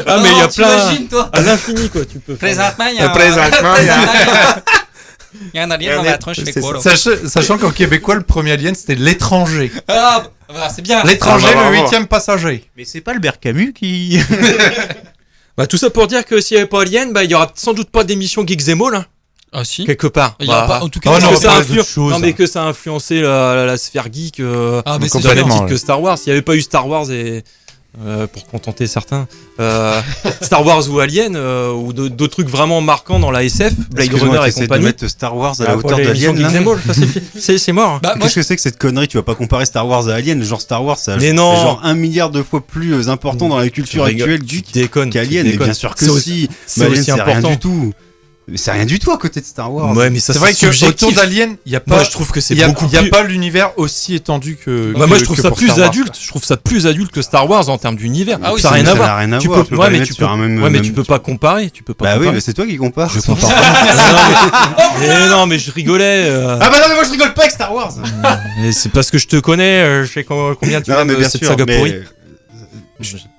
F: Ah, mais il y a
A: Non,
F: plein.
A: t'imagines, toi.
F: À l'infini, quoi, tu peux.
A: Présentement, il y a il y a un alien dans la tronche, je fais quoi là?
B: Sachant qu'en québécois, le premier alien, c'était l'étranger.
A: Ah, voilà, c'est bien.
B: L'étranger,
F: Ah, bah,
B: le
F: bravo.
B: 8e passager.
G: Mais c'est pas Albert Camus qui.
F: Bah, tout ça pour dire que s'il n'y avait pas Alien, bah, il y aura sans doute pas d'émission Geeks et Moll, hein,
A: Ah si.
F: quelque part.
A: Il y a
F: Bah,
A: pas, en tout cas,
B: Oh
F: parce
B: non,
F: que
B: on
F: ça a
B: parle
F: influ-
B: d'autre chose.
F: non, mais que ça a influencé la sphère geek
A: Ah, mais
F: au
A: c'est
F: même
B: sûr.
F: titre que Star Wars. S'il n'y avait pas eu Star Wars et pour contenter certains, Star Wars ou Alien ou d'autres trucs vraiment marquants dans la SF, Blade
C: Excuse-moi,
F: Runner et
C: t'essaies de
F: compagnie.
C: mettre Star Wars à la
F: Pour
C: hauteur
F: l'émission
C: d'Alien.
F: Geeks
C: là
F: and Moll, ça, c'est mort.
A: Bah, moi,
C: Qu'est-ce que c'est que cette connerie? Tu vas pas comparer Star Wars à Alien. Genre Star Wars,
F: Mais
C: c'est
F: non.
C: genre 1 milliard de fois plus important dans la culture actuelle
F: Tu
C: geek
F: déconnes.
C: qu'Alien. Mais bien sûr que
F: C'est
C: si.
F: c'est
C: Mais Alien,
F: aussi
C: c'est rien
F: important.
C: du tout. Mais c'est rien du tout à côté de Star Wars.
F: Ouais, mais ça
B: C'est vrai
F: c'est
B: que
F: subjectif.
B: autour d'Alien, il y a pas.
F: Moi, je trouve que c'est
B: il y a,
F: beaucoup
B: il y a
F: plus.
B: pas l'univers aussi étendu que.
F: Bah, moi, je
B: que
F: trouve ça
B: pour
F: plus
B: Star Wars,
F: adulte.
B: quoi.
F: Je trouve ça plus adulte que Star Wars en termes d'univers.
A: Ah oui,
F: ça n'a rien
C: Ça
F: à
C: n'a
F: voir.
C: rien à
F: Tu
C: voir.
F: peux,
C: Tu peux
F: ouais,
C: pas les
F: mais
C: mettre
F: tu
C: sur
F: peux,
C: un même.
F: ouais, mais
C: même-
F: tu peux pas comparer. Tu peux pas
C: Bah oui,
F: comparer.
C: mais c'est toi qui compares.
F: Je compare mais non, mais je rigolais.
C: Ah bah non, mais moi je rigole pas avec Star Wars.
F: Et c'est parce que je te connais. Je sais combien tu
C: Non,
F: aimes
C: mais bien
F: cette
C: sûr.
F: saga
C: mais
F: pourrie.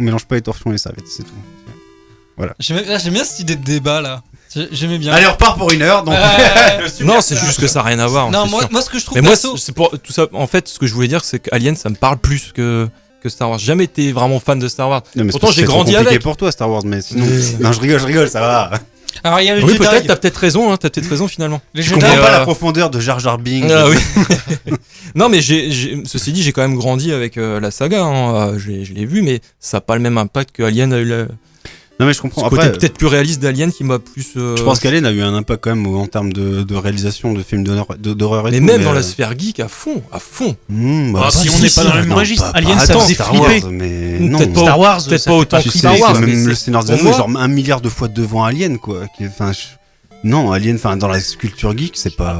C: on mélange pas les torchons et les serviettes, c'est tout.
A: j'aime bien cette idée de débat là. J'aimais bien.
C: Allez, on repart pour 1 heure. Donc.
F: Non, c'est juste que ça n'a rien à voir.
A: non,
F: c'est sûr.
A: moi, ce que je trouve
F: Mais moi,
A: perso,
F: c'est pour tout ça. En fait, ce que je voulais dire, c'est qu'Alien, ça me parle plus que Star Wars. J'ai jamais été vraiment fan de Star Wars.
C: Non, mais
F: Pourtant,
C: c'est
F: j'ai
C: trop
F: grandi
C: compliqué
F: avec.
C: pour toi Star Wars, mais sinon.
F: Mais-
C: Non, je rigole, ça va.
A: alors il y a le
F: Oui,
A: Jedi.
F: peut-être. T'as peut-être raison. T'as peut-être raison finalement.
A: Les
C: Je
A: Jedi.
C: comprends pas
F: euh,
C: la profondeur de Jar Jar Binks.
F: Ah oui. Non, mais ceci dit, j'ai quand même grandi avec la saga. Hein. Je l'ai vu, mais ça n'a pas le même impact que Alien a eu.
C: Non, mais je comprends.
F: Ce côté
C: Après,
F: peut-être plus réaliste d'Alien qui m'a plus.
C: je pense qu'Alien a eu un impact quand même en termes de réalisation de films d'horreur et
F: Mais
C: tout.
F: même dans la sphère geek, à fond.
C: bah,
G: si on n'est pas dans le même registre, Alien, ça faisait
C: Star
G: flipper.
C: Wars, mais non.
F: Peut-être pas,
G: Star Wars,
F: peut-être
G: ça
F: pas
G: fait
F: autant
G: pas
F: que
C: Tu
F: Star
C: sais,
F: Wars.
C: c'est
F: mais
C: même
F: c'est-
C: le Seigneur des
F: pour
C: Anneaux est
F: moi-
C: genre 1 milliard de fois devant Alien, quoi. Enfin, non, Alien, enfin, dans la culture geek, c'est pas.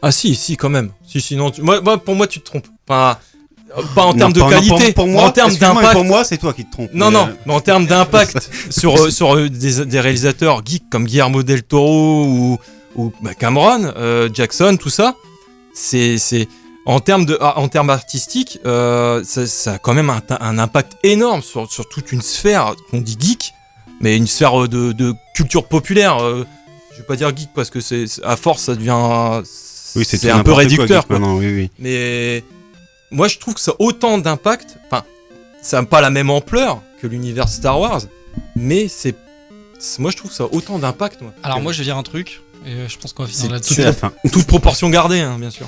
F: Ah si, quand même. Si, non. Pour moi, tu te trompes. Enfin, pas en
C: Non,
F: termes de
C: pas- non,
F: qualité,
C: pour moi,
F: en termes
C: excuse-moi, mais
F: d'impact.
C: Pour moi, c'est toi qui te trompes.
F: Non,
C: mais,
F: non, mais en termes d'impact sur des réalisateurs geeks comme Guillermo del Toro ou Cameron, Jackson, tout ça, c'est en termes artistiques, ça a quand même un impact énorme sur toute une sphère qu'on dit geek, mais une sphère de culture populaire. Je vais pas dire geek parce que à force ça devient
C: Oui,
F: c'est
C: tout
F: un peu
C: n'importe quoi,
F: réducteur,
C: geek,
F: quoi.
C: maintenant, oui.
F: Mais moi, je trouve que ça a autant d'impact. Enfin, ça n'a pas la même ampleur que l'univers Star Wars, mais moi, je trouve que ça a autant d'impact.
A: Alors moi, je vais dire un truc. Et je pense qu'on va finir
F: C'est
A: là-dessus.
C: C'est la fin.
F: toute proportion gardée, hein, bien sûr.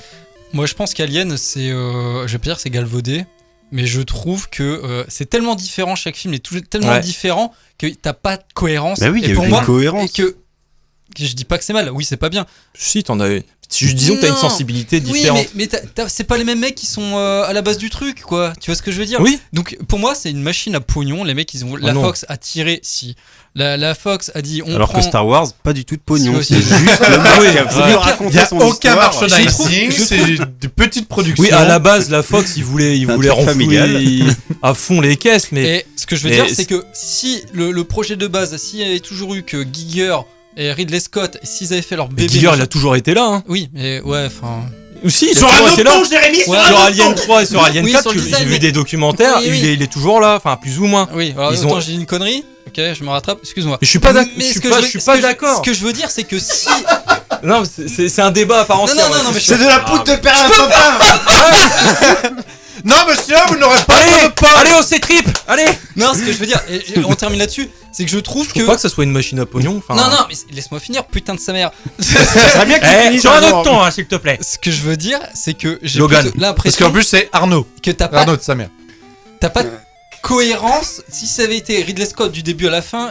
A: Moi, je pense qu'Alien, c'est, je vais pas dire que c'est galvaudé, mais je trouve que c'est tellement différent, chaque film est tellement
F: Ouais.
A: différent que t'as pas de cohérence.
C: Bah oui, il y
A: et
C: a
A: pour
C: eu
A: moi,
C: une cohérence.
A: et que je dis pas que c'est mal. Oui, c'est pas bien.
F: Si, t'en avais. Je Disons que t'as une
A: Non.
F: sensibilité
A: Oui,
F: différente.
A: mais c'est pas les mêmes mecs qui sont à la base du truc, quoi. Tu vois ce que je veux dire?
F: Oui.
A: Donc pour moi, c'est une machine à pognon. Les mecs, la
F: non.
A: Fox a tiré. Si la Fox a dit, on
C: Alors
A: prend.
C: que Star Wars, pas du tout de pognon.
A: C'est
C: C'est
A: aussi-
C: juste le mec qui a voulu
B: Il
C: raconter
B: n'y a
C: son
B: aucun
C: histoire.
B: merchandising,
A: je
B: c'est des petites productions.
F: Oui, à la base, la Fox, ils voulaient
C: un truc familial.
F: renflouer à fond les caisses, mais
A: Et ce que je veux
F: mais
A: dire,
F: c'est-
A: c'est que si le projet de base, s'il y avait toujours eu que Giger et Ridley Scott, s'ils avaient fait leur
F: mais
A: bébé.
F: Giger, il
A: machin-
F: a toujours été là. Hein.
A: Oui, mais ouais, enfin.
F: Aussi, il a
G: Sur un
F: toujours
G: autre
F: été là.
G: ton, Jérémy,
A: Ouais,
F: Sur Alien 3 et sur Alien
A: Oui,
F: 4,
A: sur le
F: j'ai
A: design,
F: vu
A: mais-
F: des documentaires,
A: Oui, oui.
F: il est toujours là, enfin plus ou moins.
A: Oui, alors
F: Ils
A: autant
F: ont-
A: j'ai dit une connerie. Ok, je me rattrape. Excuse-moi.
F: Mais je suis pas d'accord.
A: Mais
F: Je
A: ce
F: suis
A: que
F: pas,
A: je
F: je
A: veux-
F: suis
A: ce
F: pas
A: que je-
F: d'accord.
A: Ce que je veux dire, c'est que si.
F: Non, c'est un débat à part
A: Non,
F: entière.
A: non, non, non, mais
H: C'est de la poudre de perlimpinpin.
B: Non, monsieur, vous n'aurez pas
F: Allez,
B: de pain.
F: allez, on s'étripe. Allez.
A: Non, ce que je veux dire, et on termine là-dessus, c'est que je trouve
F: Je
A: que.
F: trouve pas que ça soit une machine à pognon. Enfin,
A: Non, non, mais laisse-moi finir, putain de sa mère.
H: Ça serait bien que tu finisses
F: sur un
H: jour.
F: autre ton, hein, s'il te plaît.
A: Ce que je veux dire, c'est que j'ai
B: Logan.
A: plutôt
B: Parce
A: l'impression
B: qu'en plus, c'est Arnaud.
A: que t'as pas
B: Arnaud de sa mère.
A: de cohérence. Si ça avait été Ridley Scott du début à la fin,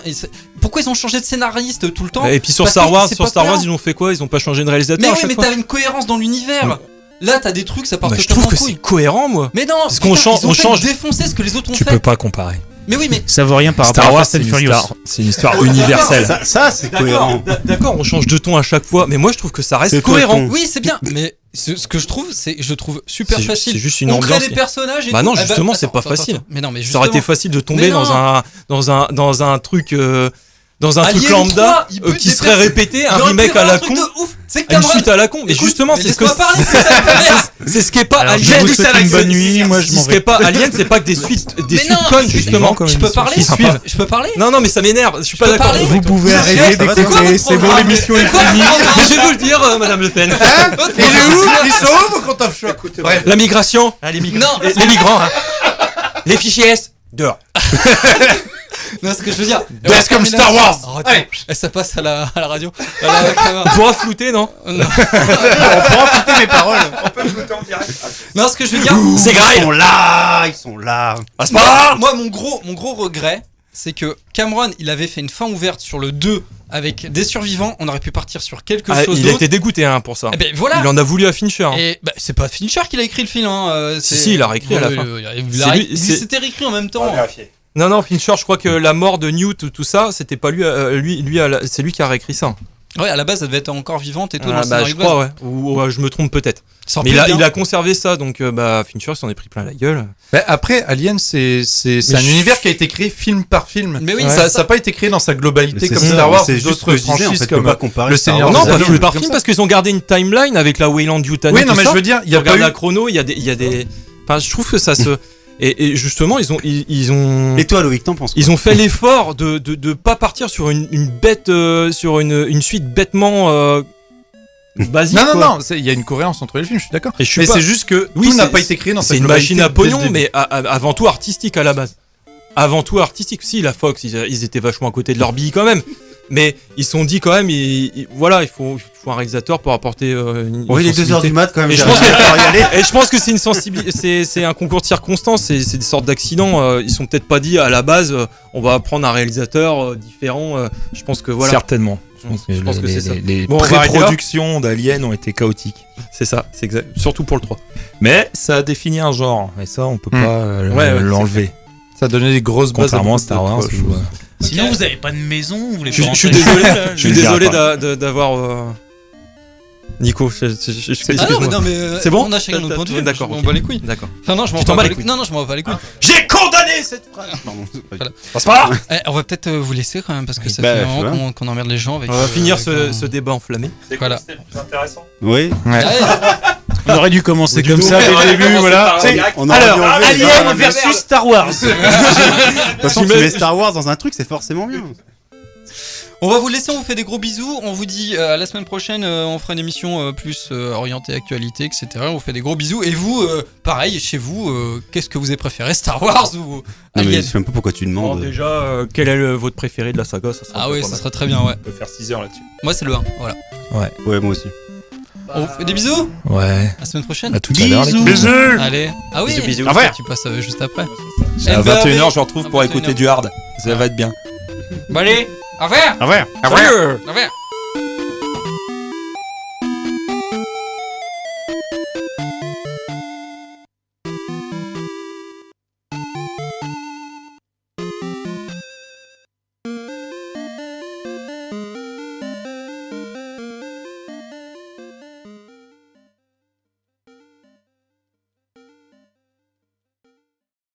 A: pourquoi ils ont changé de scénariste tout le temps?
F: Et puis sur
A: Parce
F: Star
A: que
F: Wars,
A: c'est
F: sur
A: pas
F: Star Wars,
A: cohérent.
F: ils ont fait quoi? Ils ont pas changé de réalisateur
A: Mais
F: à
A: oui,
F: chaque
A: mais
F: fois.
A: t'as une cohérence dans l'univers. Là, t'as des trucs, ça part
F: Bah, je
A: totalement
F: trouve
A: en
F: que c'est
A: couille.
F: cohérent, moi.
A: Mais non,
F: Parce qu'on
A: putain,
F: change-
A: ils ont
F: on
A: fait
F: change-
A: défoncer ce que les autres ont
E: Tu
A: fait.
E: peux pas comparer.
A: Mais oui, mais
G: Ça vaut rien par
E: Star
G: rapport à
E: Wars,
G: Fast and
E: c'est une
G: Furious.
E: histoire, c'est une histoire universelle.
C: Ça, c'est cohérent.
F: D'accord, on change de ton à chaque fois, mais moi je trouve que ça reste
C: C'est toi,
F: cohérent.
C: ton.
A: oui, c'est bien. Mais ce que je trouve, je trouve super
F: C'est
A: facile.
F: c'est juste une
A: On crée
F: ambiance.
A: des personnages et
F: Bah
A: tout.
F: non,
A: Eh ben,
F: justement, c'est
A: attends,
F: pas
A: attends,
F: facile.
A: attends. Mais non, mais
F: Ça aurait été
A: justement.
F: facile de tomber
A: Mais non.
F: dans un truc
A: Alien
F: truc lambda
A: 3, il bute
F: qui
A: des
F: serait
A: personnes.
F: répété, un
A: Il aurait
F: remake
A: pu
F: à
A: faire
F: la
A: un truc
F: con,
A: de ouf. C'est
F: une
A: Cameron.
F: suite à la con. Mais
A: Écoute,
F: justement,
A: mais
F: c'est ce que
A: laisse-moi parler, c'est ça, ta mère.
F: c'est ce qui est pas
G: Alors, je
F: Alien.
G: vous souhaite une bonne nuit, moi je m'en
F: Ce qui est
G: vais.
F: pas Alien, c'est pas que des suites
A: Mais non,
F: connes
A: c'est
F: justement.
E: comme
A: Je peux parler
F: qui suivent.
A: Je peux parler
F: Non, non, mais ça m'énerve. Je suis
A: peux
F: pas d'accord.
A: parler
G: Vous pouvez
A: Vous
G: arrêter
A: êtes- c'est quoi
G: d'écouter,
A: votre
G: c'est bon,
A: programme
G: l'émission est
A: C'est quoi
G: finie.
A: votre
F: Mais
A: programme
F: je vais vous le dire, Madame Le Pen.
A: Votre
B: Il est
A: programme
B: où Ils sont où vos comptes offshore? Bref.
F: La migration. Ah, les migrants.
A: Non,
F: Les migrants. Hein. Les fichiers S. Dehors.
A: Non, ce que je veux dire.
B: Baisse comme Star Wars.
A: Oh, attends. Et ça passe à la radio. À la caméra.
F: On pourra flouter, non?
A: Non.
H: On pourra foutre mes paroles.
A: Non, ce que je veux dire.
F: C'est
C: Ils
F: grave.
C: sont là, ils sont là.
A: Moi, mon gros regret, c'est que Cameron, il avait fait une fin ouverte sur le 2 avec des survivants. On aurait pu partir sur quelque chose
F: Il a
A: d'autre.
F: été dégoûté hein, pour ça.
A: Eh ben voilà.
F: Il en a voulu à Fincher. hein.
A: Et bah, c'est pas Fincher qui l'a écrit le film. Hein.
F: Si, il a réécrit à la fin. C'est lui-
A: Il
F: c'est-
A: s'était réécrit en même temps.
F: Non, non, Fincher, je crois que la mort de Newt, tout ça, c'était pas lui, c'est lui qui a réécrit ça.
A: Ouais, à la base, elle devait être encore vivante et tout dans le
F: bah,
A: scénario
F: je
A: de base.
F: crois, ouais. Ou je me trompe peut-être.
A: Ça
F: Mais
A: aurait pu
F: il
A: bien.
F: a conservé ça, donc bah, Fincher s'en est pris plein la gueule.
B: Bah, après, Alien, c'est un univers qui a été créé film par film.
A: Mais oui,
B: ça n'a pas été créé dans sa globalité comme Star Wars ou d'autres franchises comme
C: comparer
B: Le
C: Star
B: Seigneur
C: Wars
B: des
F: Non,
C: à
B: Anneaux,
F: pas film par
B: comme
F: film,
B: ça.
F: parce qu'ils ont gardé une timeline avec la Wayland Yutani.
B: Oui, non,
F: tout
B: mais
F: ça.
B: je veux dire, il y
F: Tu
B: a pas
F: regardes
B: eu.
F: la chrono, il y a des. Enfin, je trouve que ça se. Et justement, ils ont.
C: Et toi, Loïc, t'en penses quoi?
F: Ils ont fait l'effort de pas partir sur une bête, sur une suite bêtement basique.
B: Non, non,
F: quoi.
B: non, il y a une cohérence entre les films, je suis d'accord.
F: Et je suis
B: Mais
F: pas-
B: c'est juste que
F: Oui,
B: tout n'a
F: c'est-
B: pas été créé dans sa
F: C'est une
B: globalité
F: machine à
B: dès le
F: pognon,
B: début.
F: mais avant tout artistique à la base. Avant tout artistique. Si, la Fox, ils étaient vachement à côté de leur bille quand même. Mais ils se sont dit quand même, voilà, il faut un réalisateur pour apporter une
C: Oui, les 2h
F: sensibilité.
C: du mat quand même.
F: Et je
C: j'arrive
F: pense que-
C: pas à y aller.
F: Et je pense que c'est une sensibilité, c'est un concours de circonstances, c'est des sortes d'accidents. Ils sont peut-être pas dit à la base, on va prendre un réalisateur différent. Je pense que voilà,
E: Certainement.
F: Je pense que c'est ça.
E: Les
F: Bon, on va arrêter là.
E: pré-productions d'Alien ont été chaotiques.
F: c'est ça, c'est exact. Surtout pour le 3.
E: Mais ça a défini un genre, et ça, on peut
B: Hmm.
E: pas
F: Ouais,
E: l'enlever.
B: Ça a donné des grosses bases.
E: Contrairement à
B: beaucoup
E: Star Wars.
B: d'autres
E: où,
B: choses.
G: Sinon, vous avez pas de maison, vous voulez
F: Je
G: pas
F: suis
G: rentrer
F: désolé,
G: là,
F: je suis
E: le dirai
F: désolé
E: pas.
F: d'avoir. Nico,
A: Ah non,
F: excuse-moi.
A: mais non, mais
F: C'est bon
A: on a chacun notre point de vue.
F: D'accord,
A: On
F: ok.
A: bat les couilles.
F: D'accord.
A: Enfin, non, je m'en
F: Tu t'en
A: bats
F: bats
A: les
F: les
A: couilles. Non, non, je m'en bats les couilles.
F: J'ai condamné cette phrase.
C: Pardon, c'est pas
A: Voilà.
F: Passe pas là.
A: On va peut-être vous laisser quand même parce que ça
C: bah,
A: fait
C: je
A: un
C: vois.
A: moment qu'on emmerde les gens avec.
F: On va finir
A: avec
F: ce débat enflammé.
A: Voilà.
C: Oui.
B: Ouais.
G: On aurait dû commencer comme ça dès
F: on aurait
G: le début,
F: commencé
G: voilà.
F: par
G: C'est-
F: direct.
C: On aurait
G: Alors,
C: dû enlever les
G: Alien
C: gens.
G: versus Star Wars.
C: De toute façon, tu mets Star Wars dans un truc, c'est forcément bien.
A: On va vous laisser, on vous fait des gros bisous. On vous dit à la semaine prochaine, on fera une émission plus orientée actualité, etc. On vous fait des gros bisous. Et vous, pareil, chez vous, qu'est-ce que vous avez préféré, Star Wars ou
C: Non, mais
A: Alien
C: je sais même pas pourquoi tu
F: Bon,
C: demandes.
F: déjà, quel est votre préféré de la saga? Ça serait
A: Ah
F: pas
A: oui,
F: mal.
A: ça serait très bien, ouais.
E: On peut faire 6 heures là-dessus.
A: Moi, c'est le 1, voilà.
C: Ouais, moi aussi.
A: On vous fait des bisous.
E: Ouais.
A: À la semaine prochaine.
E: À tout à l'heure, les gars.
G: Bisous.
A: Allez. Ah oui,
E: Bisous, bisous.
A: au revoir. Tu passes juste après.
E: À
A: MBAV.
E: 21h, je retrouve pour
A: 21h.
E: écouter du hard. Ça va être bien.
A: Bon allez, au revoir.
C: Au revoir.
A: Au revoir.